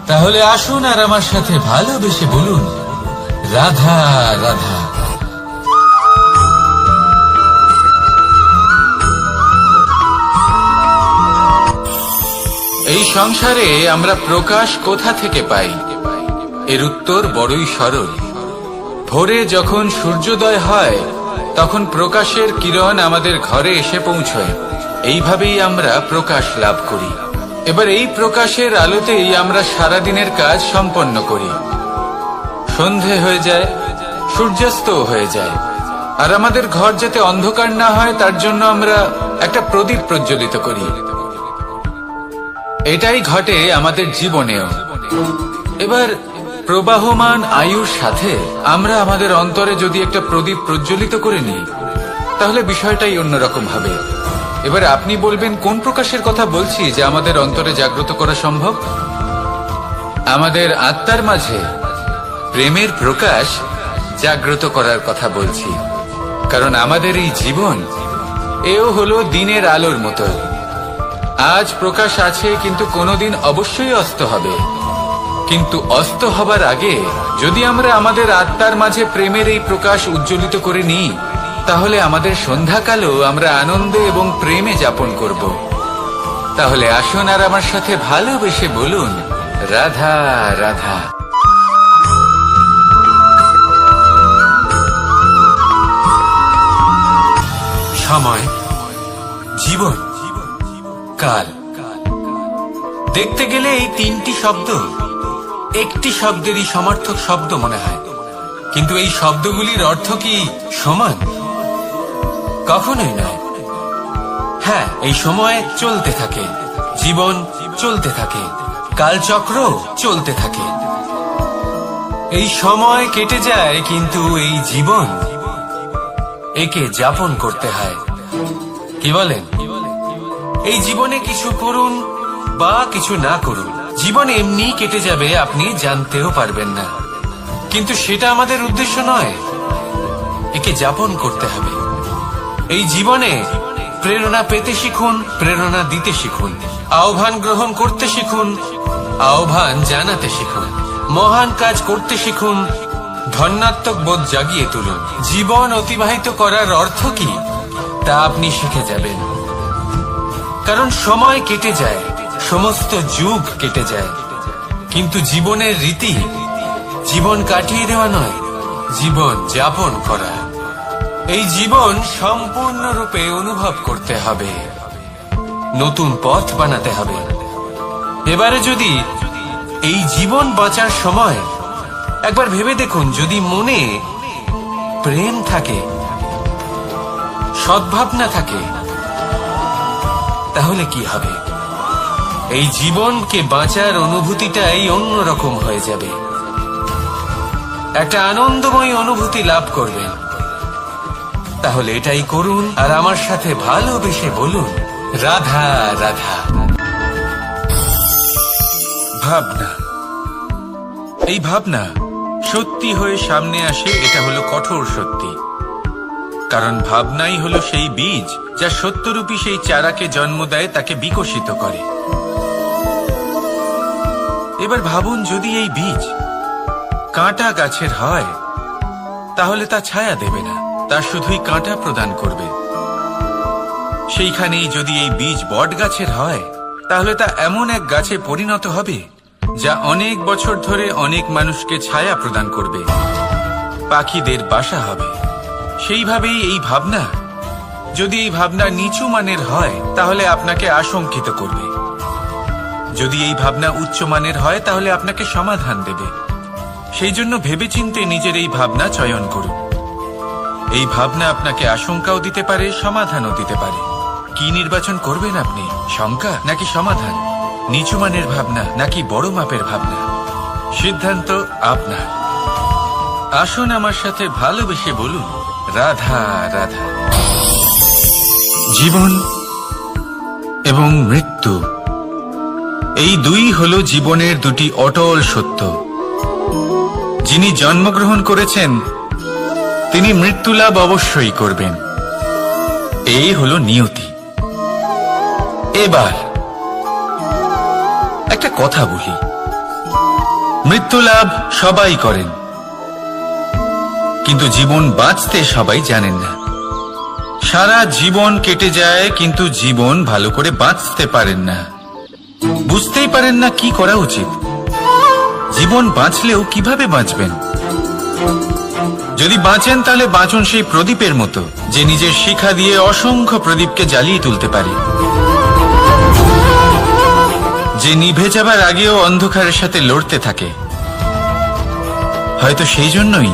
তাহলে আসুন আর আমার সাথে ভালোবেসে বলুন রাধা রাধা। এই সংসারে আমরা প্রকাশ কোথা থেকে পাই? এর উত্তর বড়ই সরল। ভোরে যখন সূর্যোদয় হয় তখন প্রকাশের কিরণ আমাদের ঘরে এসে পৌঁছয়। এইভাবেই আমরা প্রকাশ লাভ করি। এবার এই প্রকাশের আলোতেই আমরা সারাদিনের কাজ সম্পন্ন করি। সন্ধে হয়ে যায়, সূর্যাস্ত হয়ে যায়, আর আমাদের ঘর যাতে অন্ধকার না হয় তার জন্য আমরা একটা প্রদীপ প্রজ্বলিত করি। এটাই ঘটে আমাদের জীবনেও। এবার প্রবাহমান আয়ুর সাথে আমরা আমাদের অন্তরে যদি একটা প্রদীপ প্রজ্বলিত করে নিই, তাহলে বিষয়টাই অন্যরকম হবে। এবার আপনি বলবেন কোন প্রকাশের কথা বলছি যা আমাদের অন্তরে জাগ্রত করা সম্ভব? আমাদের আত্মার মাঝে প্রেমের প্রকাশ জাগ্রত করার কথা বলছি। কারণ আমাদের এই জীবন এও হলো দিনের আলোর মতো। আজ প্রকাশ আছে, কিন্তু কোনোদিন অবশ্যই অস্ত হবে। কিন্তু অস্ত হবার আগে যদি আমরা আমাদের আত্মার মাঝে প্রেমের এই প্রকাশ উজ্জ্বলিত করে নিই, তাহলে আমাদের সন্ধ্যাকালও আমরা আনন্দে এবং প্রেমে যাপন করব। তাহলে আসুন আর আমার সাথে ভালোবেসে বলুন, রাধা রাধা। সময়, জীবন, কাল। দেখতে গেলে এই তিনটি শব্দ একটি শব্দেরই সমার্থক শব্দ মনে হয়, কিন্তু এই শব্দগুলির অর্থ কি সমান? কখনোই নয়। হ্যাঁ, এই সময় চলতে থাকে, জীবন চলতে থাকে, কালচক্র চলতে থাকে। এই সময় কেটে যায়, কিন্তু এই জীবন একে যাপন করতে হয়। কি বলেন? এই জীবনে কিছু করুন বা কিছু না করুন, জীবন এমনি কেটে যাবে, আপনি জানতেও পারবেন না। কিন্তু সেটা আমাদের উদ্দেশ্য নয়, একে যাপন করতে হবে। এই জীবনে প্রেরণা পেতে শিখুন, প্রেরণা দিতে শিখুন, আহ্বান গ্রহণ করতে শিখুন, আহ্বান জানাতে শিখুন, মহান কাজ করতে শিখুন, ধন্যাত্মক বোধ জাগিয়ে তুলুন। জীবন অতিবাহিত করার অর্থ কি তা আপনি শিখে যাবেন। কারণ সময় কেটে যায়, সমস্ত যুগ কেটে যায়, কিন্তু জীবনের রীতি জীবন কাটিয়ে দেওয়া নয়, জীবন যাপন করা। এই জীবন সম্পূর্ণরূপে অনুভব করতে হবে, নতুন পথ বানাতে হবে। এবারে যদি এই জীবন বাঁচার সময় একবার ভেবে দেখুন, যদি মনে প্রেম থাকে, সদ্ভাবনা থাকে, তাহলে কি হবে? এই জীবনকে বাঁচার অনুভূতিটাই অন্যরকম হয়ে যাবে, একটা আনন্দময় অনুভূতি লাভ করবেন। তাহলে এটাই করুন আর আমার সাথে ভালোবেসে বলুন, রাধা রাধা। ভাবনা, এই ভাবনা সত্যি হয়ে সামনে আসে, এটা হলো কঠোর সত্যি। কারণ ভাবনাই হলো সেই বীজ যা সত্যরূপী সেই চারাকে জন্ম দেয়, তাকে বিকশিত করে। এবার ভাবুন, যদি এই বীজ কাঁটা গাছের হয়, তাহলে তা ছায়া দেবে না, তা শুধুই কাঁটা প্রদান করবে। সেইখানেই যদি এই বীজ বট গাছের হয়, তাহলে তা এমন এক গাছে পরিণত হবে যা অনেক বছর ধরে অনেক মানুষকে ছায়া প্রদান করবে, পাখিদের বাসা হবে। সেইভাবেই এই ভাবনা, যদি এই ভাবনা নিচু মানের হয়, তাহলে আপনাকে আশঙ্কিত করবে। যদি এই ভাবনা উচ্চ মানের হয়, তাহলে আপনাকে সমাধান দেবে। সেই জন্য ভেবেচিন্তে নিজের এই ভাবনা চয়ন করুন। এই ভাবনা আপনাকে আশঙ্কাও দিতে পারে, সমাধানও দিতে পারে। কি নির্বাচন করবেন আপনি? শঙ্কা নাকি সমাধান? নিচু মানের ভাবনা নাকি বড় মাপের ভাবনা? সিদ্ধান্ত আপনার। আসুন আমার সাথে ভালোবেসে বলুন, রাধা রাধা। জীবন এবং মৃত্যু, এই দুই হলো জীবনের দুটি অটল সত্য। যিনি জন্মগ্রহণ করেছেন তিনি মৃত্যু লাভ অবশ্যই করবেন, এই হলো নিয়তি। এবার একটা কথা বলি, মৃত্যু লাভ সবাই করেন, কিন্তু জীবন বাঁচতে সবাই জানেন না। সারা জীবন কেটে যায়, কিন্তু জীবন ভালো করে বাঁচতে পারেন না, বুঝতেই পারেন না কি করা উচিত। জীবন বাঁচলেও কিভাবে বাঁচবেন? যদি বাঁচেন তাহলে বাঁচুন সেই প্রদীপের মতো, যে নিজের শিখা দিয়ে অসংখ্য প্রদীপকে জ্বালিয়ে তুলতে পারে, যে নিভে যাবার আগেও অন্ধকারের সাথে লড়তে থাকে। হয়তো সেই জন্যই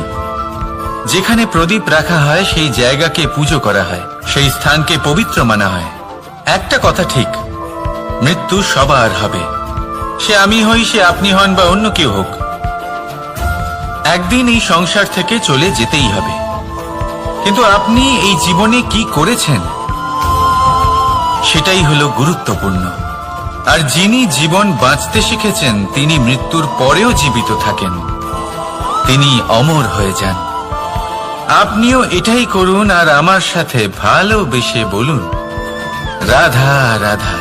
যেখানে প্রদীপ রাখা হয় সেই জায়গাকে পুজো করা হয়, সেই স্থানকে পবিত্র মানা হয়। একটা কথা ঠিক, মৃত্যু সবার হবে, সে আমি হই, সে আপনি হন বা অন্য কেউ হোক। একদিন এই সংসার থেকে চলে যেতেই হবে। কিন্তু আপনি এই জীবনে কি করেছেন সেটাই হলো গুরুত্বপূর্ণ। আর যিনি জীবন বাঁচতে শিখেছেন তিনি মৃত্যুর পরেও জীবিত থাকেন, তিনি অমর হয়ে যান। আপনিও এটাই করুন আর আমার সাথে ভালোবেসে বলুন, রাধা রাধা।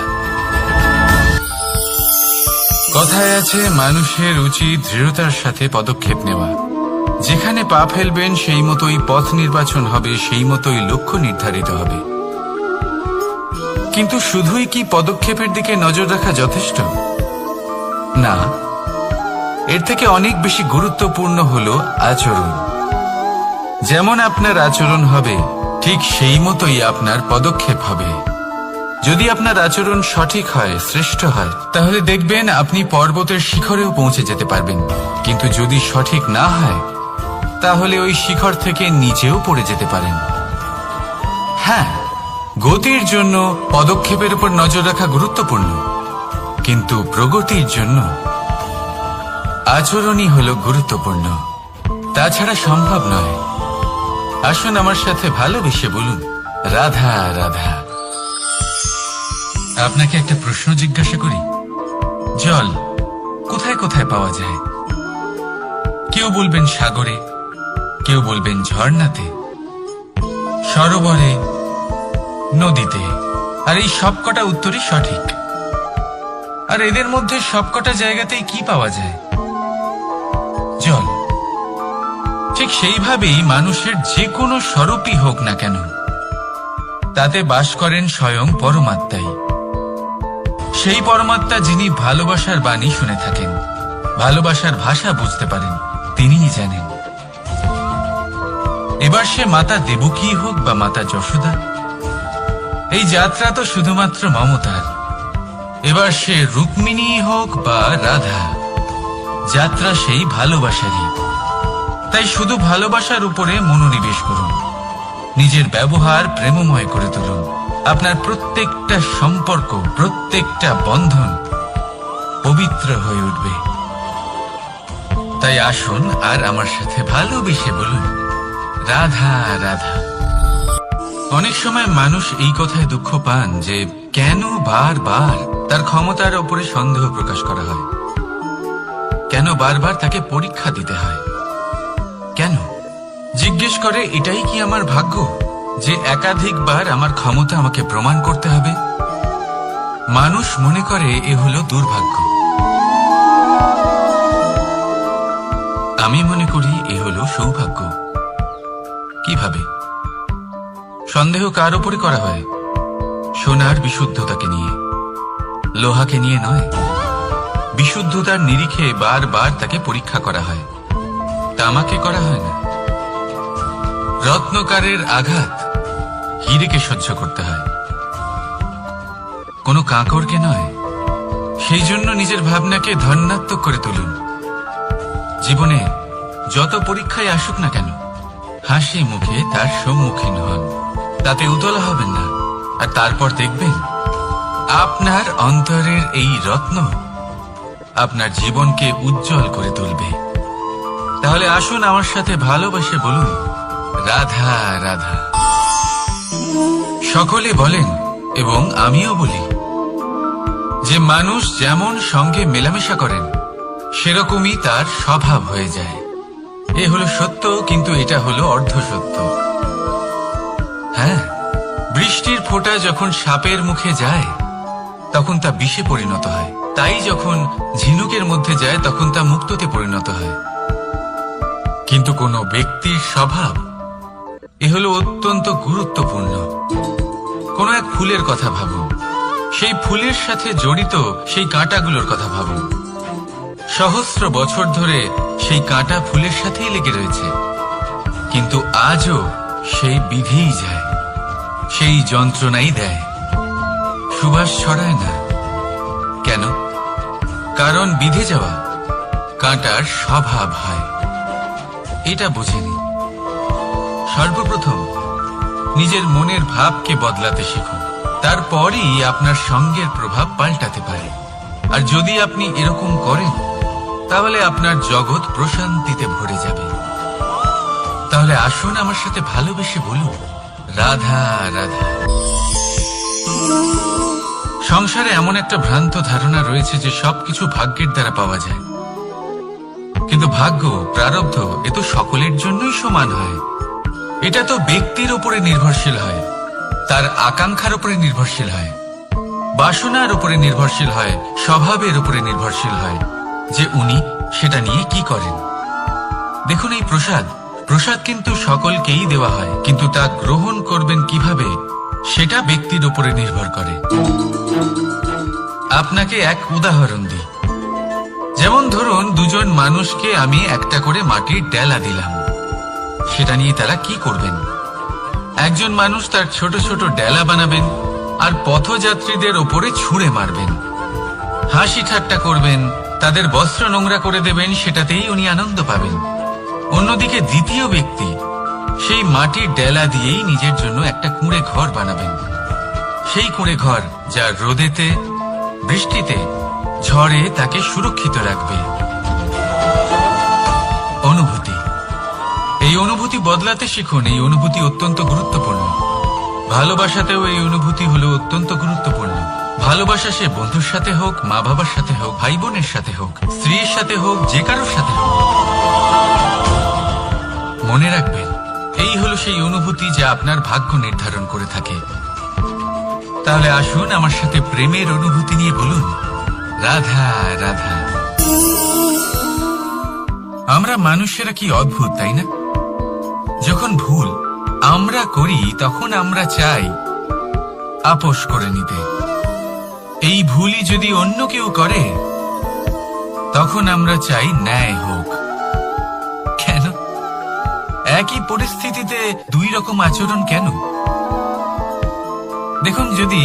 কথায় আছে, মানুষের উচিত দৃঢ়তার সাথে পদক্ষেপ নেওয়া। যেখানে পা ফেলবেন সেই মতোই পথ নির্বাচন হবে, সেই মতোই লক্ষ্য নির্ধারিত হবে। কিন্তু শুধুই কি পদক্ষেপের দিকে নজর রাখা যথেষ্ট? না, এর থেকে অনেক বেশি গুরুত্বপূর্ণ হলো আচরণ। যেমন আপনার আচরণ হবে, ঠিক সেই মতোই আপনার পদক্ষেপ হবে। যদি আপনার আচরণ সঠিক হয়, শ্রেষ্ঠ হয়, তাহলে দেখবেন আপনি পর্বতের শিখরেও পৌঁছে যেতে পারবেন। কিন্তু যদি সঠিক না হয়, তাহলে ওই শিখর থেকে নিচেও পড়ে যেতে পারেন। হ্যাঁ, গতির জন্য পদক্ষেপের উপর নজর রাখা গুরুত্বপূর্ণ, কিন্তু প্রগতির জন্য আচরণই হলো গুরুত্বপূর্ণ। তাছাড়া সম্ভব নয়। আসুন আমার সাথে ভালোবেসে বলুন, রাধা রাধা। আপনাকে একটা প্রশ্ন জিজ্ঞাসা করি, জল কোথায় কোথায় পাওয়া যায়? কেউ বলবেন সাগরে, কেউ বলবেন ঝর্ণাতে, সরোবরে, নদীতে। আর এই সবকটা উত্তরই সঠিক। আর এদের মধ্যে সবকটা জায়গাতেই কি পাওয়া যায়? জল। ঠিক সেইভাবেই মানুষের যে কোনো স্বরূপই হোক না কেন, তাতে বাস করেন স্বয়ং পরমাত্মাই। সেই পরমাত্মা যিনি ভালোবাসার বাণী শুনে থাকেন, ভালোবাসার ভাষা বুঝতে পারেন, তিনিই জানেন। এবার সে মাতা দেবকী হোক বা মাতা যশোদা, এই যাত্রা তো শুধুমাত্র মমতার। এবার সে রুক্মিণী হোক বা রাধা, যাত্রা সেই ভালোবাসারই। তাই শুধু ভালোবাসার উপরে মনোনিবেশ করুন, নিজের ব্যবহার প্রেমময় করে তুলুন। আপনার প্রত্যেকটা সম্পর্ক, প্রত্যেকটা বন্ধন পবিত্র হয়ে উঠবে। তাই আসুন আর আমার সাথে ভালোবেসে বলুন, রাধা রাধা। অনেক সময় মানুষ এই কথায় দুঃখ পান যে কেন বারবার তার ক্ষমতার ওপরে সন্দেহ প্রকাশ করা হয়, কেন বারবার তাকে পরীক্ষা দিতে হয়। কেন জিজ্ঞেস করে, এটাই কি আমার ভাগ্য যে একাধিকবার আমার ক্ষমতা আমাকে প্রমাণ করতে হবে? মানুষ মনে করে এ হলো দুর্ভাগ্য। আমি মনে করি এ হলো সৌভাগ্য। কিভাবে? সন্দেহ কার উপরে করা হয়? সোনার বিশুদ্ধতাকে নিয়ে, লোহাকে নিয়ে নয়। বিশুদ্ধতার নিরিখে বারবার তাকে পরীক্ষা করা হয়, তামাকে করা হয় না। রত্নকারের আঘাত হীরেকে সহ্য করতে হয়, কোনো কাঁকরকে নয়। সেই জন্য নিজের ভাবনাকে ধন্যাত্মক করে তুলুন। জীবনে যত পরীক্ষায় আসুক না কেন, হাসি মুখে তার সম্মুখীন হন, তাতে উতলা হবেন না। আর তারপর দেখবেন আপনার অন্তরের এই রত্ন আপনার জীবনকে উজ্জ্বল করে তুলবে। তাহলে আসুন আমার সাথে ভালোবেসে বলুন, রাধা রাধা। সকলে বলেন এবং আমিও বলি যে মানুষ যেমন সঙ্গে মেলামেশা করেন সেরকমই তার স্বভাব হয়ে যায়। এ হলো সত্য, কিন্তু এটা হলো অর্ধ সত্য। হ্যাঁ, বৃষ্টির ফোঁটা যখন সাপের মুখে যায় তখন তা বিষে পরিণত হয়, তাই যখন ঝিনুকের মধ্যে যায় তখন তা মুক্ততে পরিণত হয়। কিন্তু কোনো ব্যক্তির স্বভাব, এ হলো অত্যন্ত গুরুত্বপূর্ণ। কোনো এক ফুলের কথা ভাবুন, সেই ফুলের সাথে জড়িত সেই কাঁটাগুলোর কথা ভাবুন। সহস্র বছর ধরে সেই কাঁটা ফুলের সাথেই লেগে রয়েছে, কিন্তু আজও সেই বিধিই যায়, সেই যন্ত্রণাই দেয়, সুবাস ছড়ায় না। কেন? কারণ বিধে যাওয়া কাঁটার স্বভাব হয়। এটা বুঝেনি। সর্বপ্রথম নিজের মনের ভাবকে বদলাতে শিখুন, তারপরই আপনার সঙ্গের প্রভাব পাল্টাতে পারে। আর যদি আপনি এরকম করেন, তাহলে আপনার জগৎ প্রশান্তিতে ভরে যাবে। তাহলে আসুন আমার সাথে ভালোবেসে বলুন, রাধা রাধা। সংসারে এমন একটা ভ্রান্ত ধারণা রয়েছে যে সবকিছু ভাগ্যের দ্বারা পাওয়া যায়, কিন্তু ভাগ্য, প্রারব্ধ এ তো সকলের জন্যই সমান হয়। এটা তো ব্যক্তির উপরে নির্ভরশীল হয়, তার আকাঙ্ক্ষার উপরে নির্ভরশীল হয়, বাসনার উপরে নির্ভরশীল হয়, স্বভাবের উপরে নির্ভরশীল হয় যে উনি সেটা নিয়ে কি করেন। দেখুন, এই প্রসাদ কিন্তু সকলকেই দেওয়া হয়, কিন্তু তা গ্রহণ করবেন কিভাবে সেটা ব্যক্তির উপরে নির্ভর করে। আপনাকে এক উদাহরণ দিই। যেমন ধরুন, দুজন মানুষকে আমি একটা করে মাটির ডেলা দিলাম, সেটা নিয়ে তারা কি করবেন? একজন মানুষ তার ছোট ছোট ডেলা বানাবেন আর পথযাত্রীদের ওপরে ছুঁড়ে মারবেন, হাসি ঠাট্টা করবেন, তাদের বস্ত্র নোংরা করে দেবেন, সেটাতেই উনি আনন্দ পাবেন। অন্যদিকে দ্বিতীয় ব্যক্তি সেই মাটির ডেলা দিয়েই নিজের জন্য একটা কুঁড়ে ঘর বানাবেন। সেই কুঁড়ে ঘর যা রোদেতে, বৃষ্টিতে, ঝড়ে তাকে সুরক্ষিত রাখবে। অনুভূতি, এই অনুভূতি বদলাতে শিখুন। এই অনুভূতি অত্যন্ত গুরুত্বপূর্ণ। ভালোবাসাতেও এই অনুভূতি হলো অত্যন্ত গুরুত্বপূর্ণ। ভালোবাসা সে বন্ধুর সাথে হোক, মা বাবার সাথে হোক, ভাই বোনের সাথে হোক, স্ত্রীর সাথে হোক, যে কারোর সাথে হোক। মনে রাখবেন, এই হলো সেই অনুভূতি যা আপনার ভাগ্য নির্ধারণ করে থাকে। তাহলে আসুন আমার সাথে প্রেমের অনুভূতি নিয়ে বলুন, রাধা রাধা। আমরা মানুষেরা কি অদ্ভুত, তাই না? যখন ভুল আমরা করি, তখন আমরা চাই আপোষ করে নিতে। এই ভুলই যদি অন্য কেউ করে, তখন আমরা চাই ন্যায় হোক। কেন? একই পরিস্থিতিতে দুই রকম আচরণ কেন? দেখুন, যদি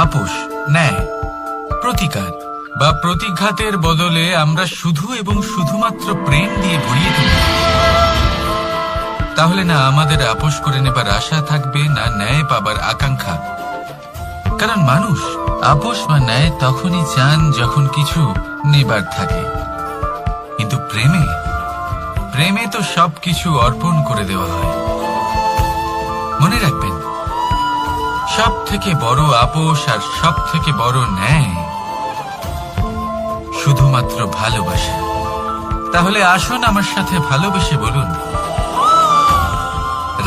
আপোষ, ন্যায়, প্রতিকার বা প্রতিঘাতের বদলে আমরা শুধু এবং শুধুমাত্র প্রেম দিয়ে ভরিয়ে তুলি, তাহলে না আমাদের আপোষ করে নেবার আশা থাকবে, না ন্যায় পাবার আকাঙ্ক্ষা। কারণ মানুষ আপোষ বা ন্যায় তখনই চান যখন কিছু নেবার থাকে, কিন্তু প্রেমে তো সবকিছু অর্পণ করে দেওয়া হয়। মনে রাখবেন, সব থেকে বড় আপোষ আর সব থেকে বড় ন্যায় শুধুমাত্র ভালোবাসা। তাহলে আসুন আমার সাথে ভালোবেসে বলুন,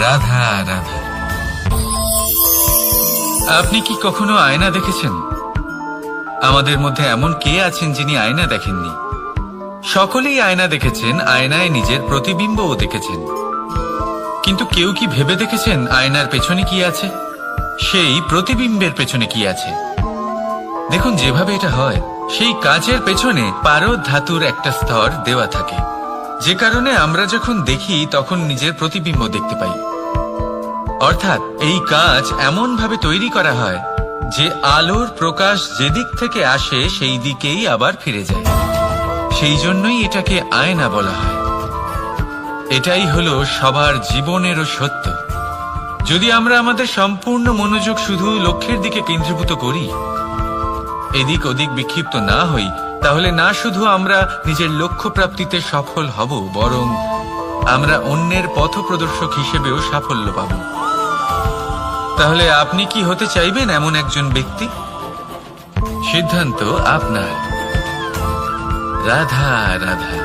রাধা রাধা। আপনি কি কখনো আয়না দেখেছেন? আমাদের মধ্যে এমন কে আছেন যিনি আয়না দেখেননি? সকলেই আয়না দেখেছেন, আয়নায় নিজের প্রতিবিম্বও দেখেছেন। কিন্তু কেউ কি ভেবে দেখেছেন আয়নার পেছনে কি আছে? সেই প্রতিবিম্বের পেছনে কি আছে? দেখুন, যেভাবে এটা হয়, সেই কাচের পেছনে পারদ ধাতুর একটা স্তর দেওয়া থাকে, যে কারণে আমরা যখন দেখি তখন নিজের প্রতিবিম্ব দেখতে পাই। অর্থাৎ এই কাঁচ এমন ভাবে তৈরি করা হয় যে আলোর প্রকাশ যেদিক থেকে আসে সেই দিকেই আবার ফিরে যায়। সেই জন্যই এটাকে আয়না বলা হয়। এটাই হলো সবার জীবনেরও সত্য। যদি আমরা আমাদের সম্পূর্ণ মনোযোগ শুধু লক্ষ্যের দিকে কেন্দ্রীভূত করি, এদিক ওদিক বিক্ষিপ্ত না হই, তাহলে না শুধু আমরা নিজের লক্ষ্য প্রাপ্তিতে সফল হব, বরং আমরা অন্যের পথপ্রদর্শক হিসেবেও সাফল্য পাব। তাহলে আপনি কি হতে চাইবেন এমন একজন ব্যক্তি? সিদ্ধান্ত আপনার। রাধা রাধা।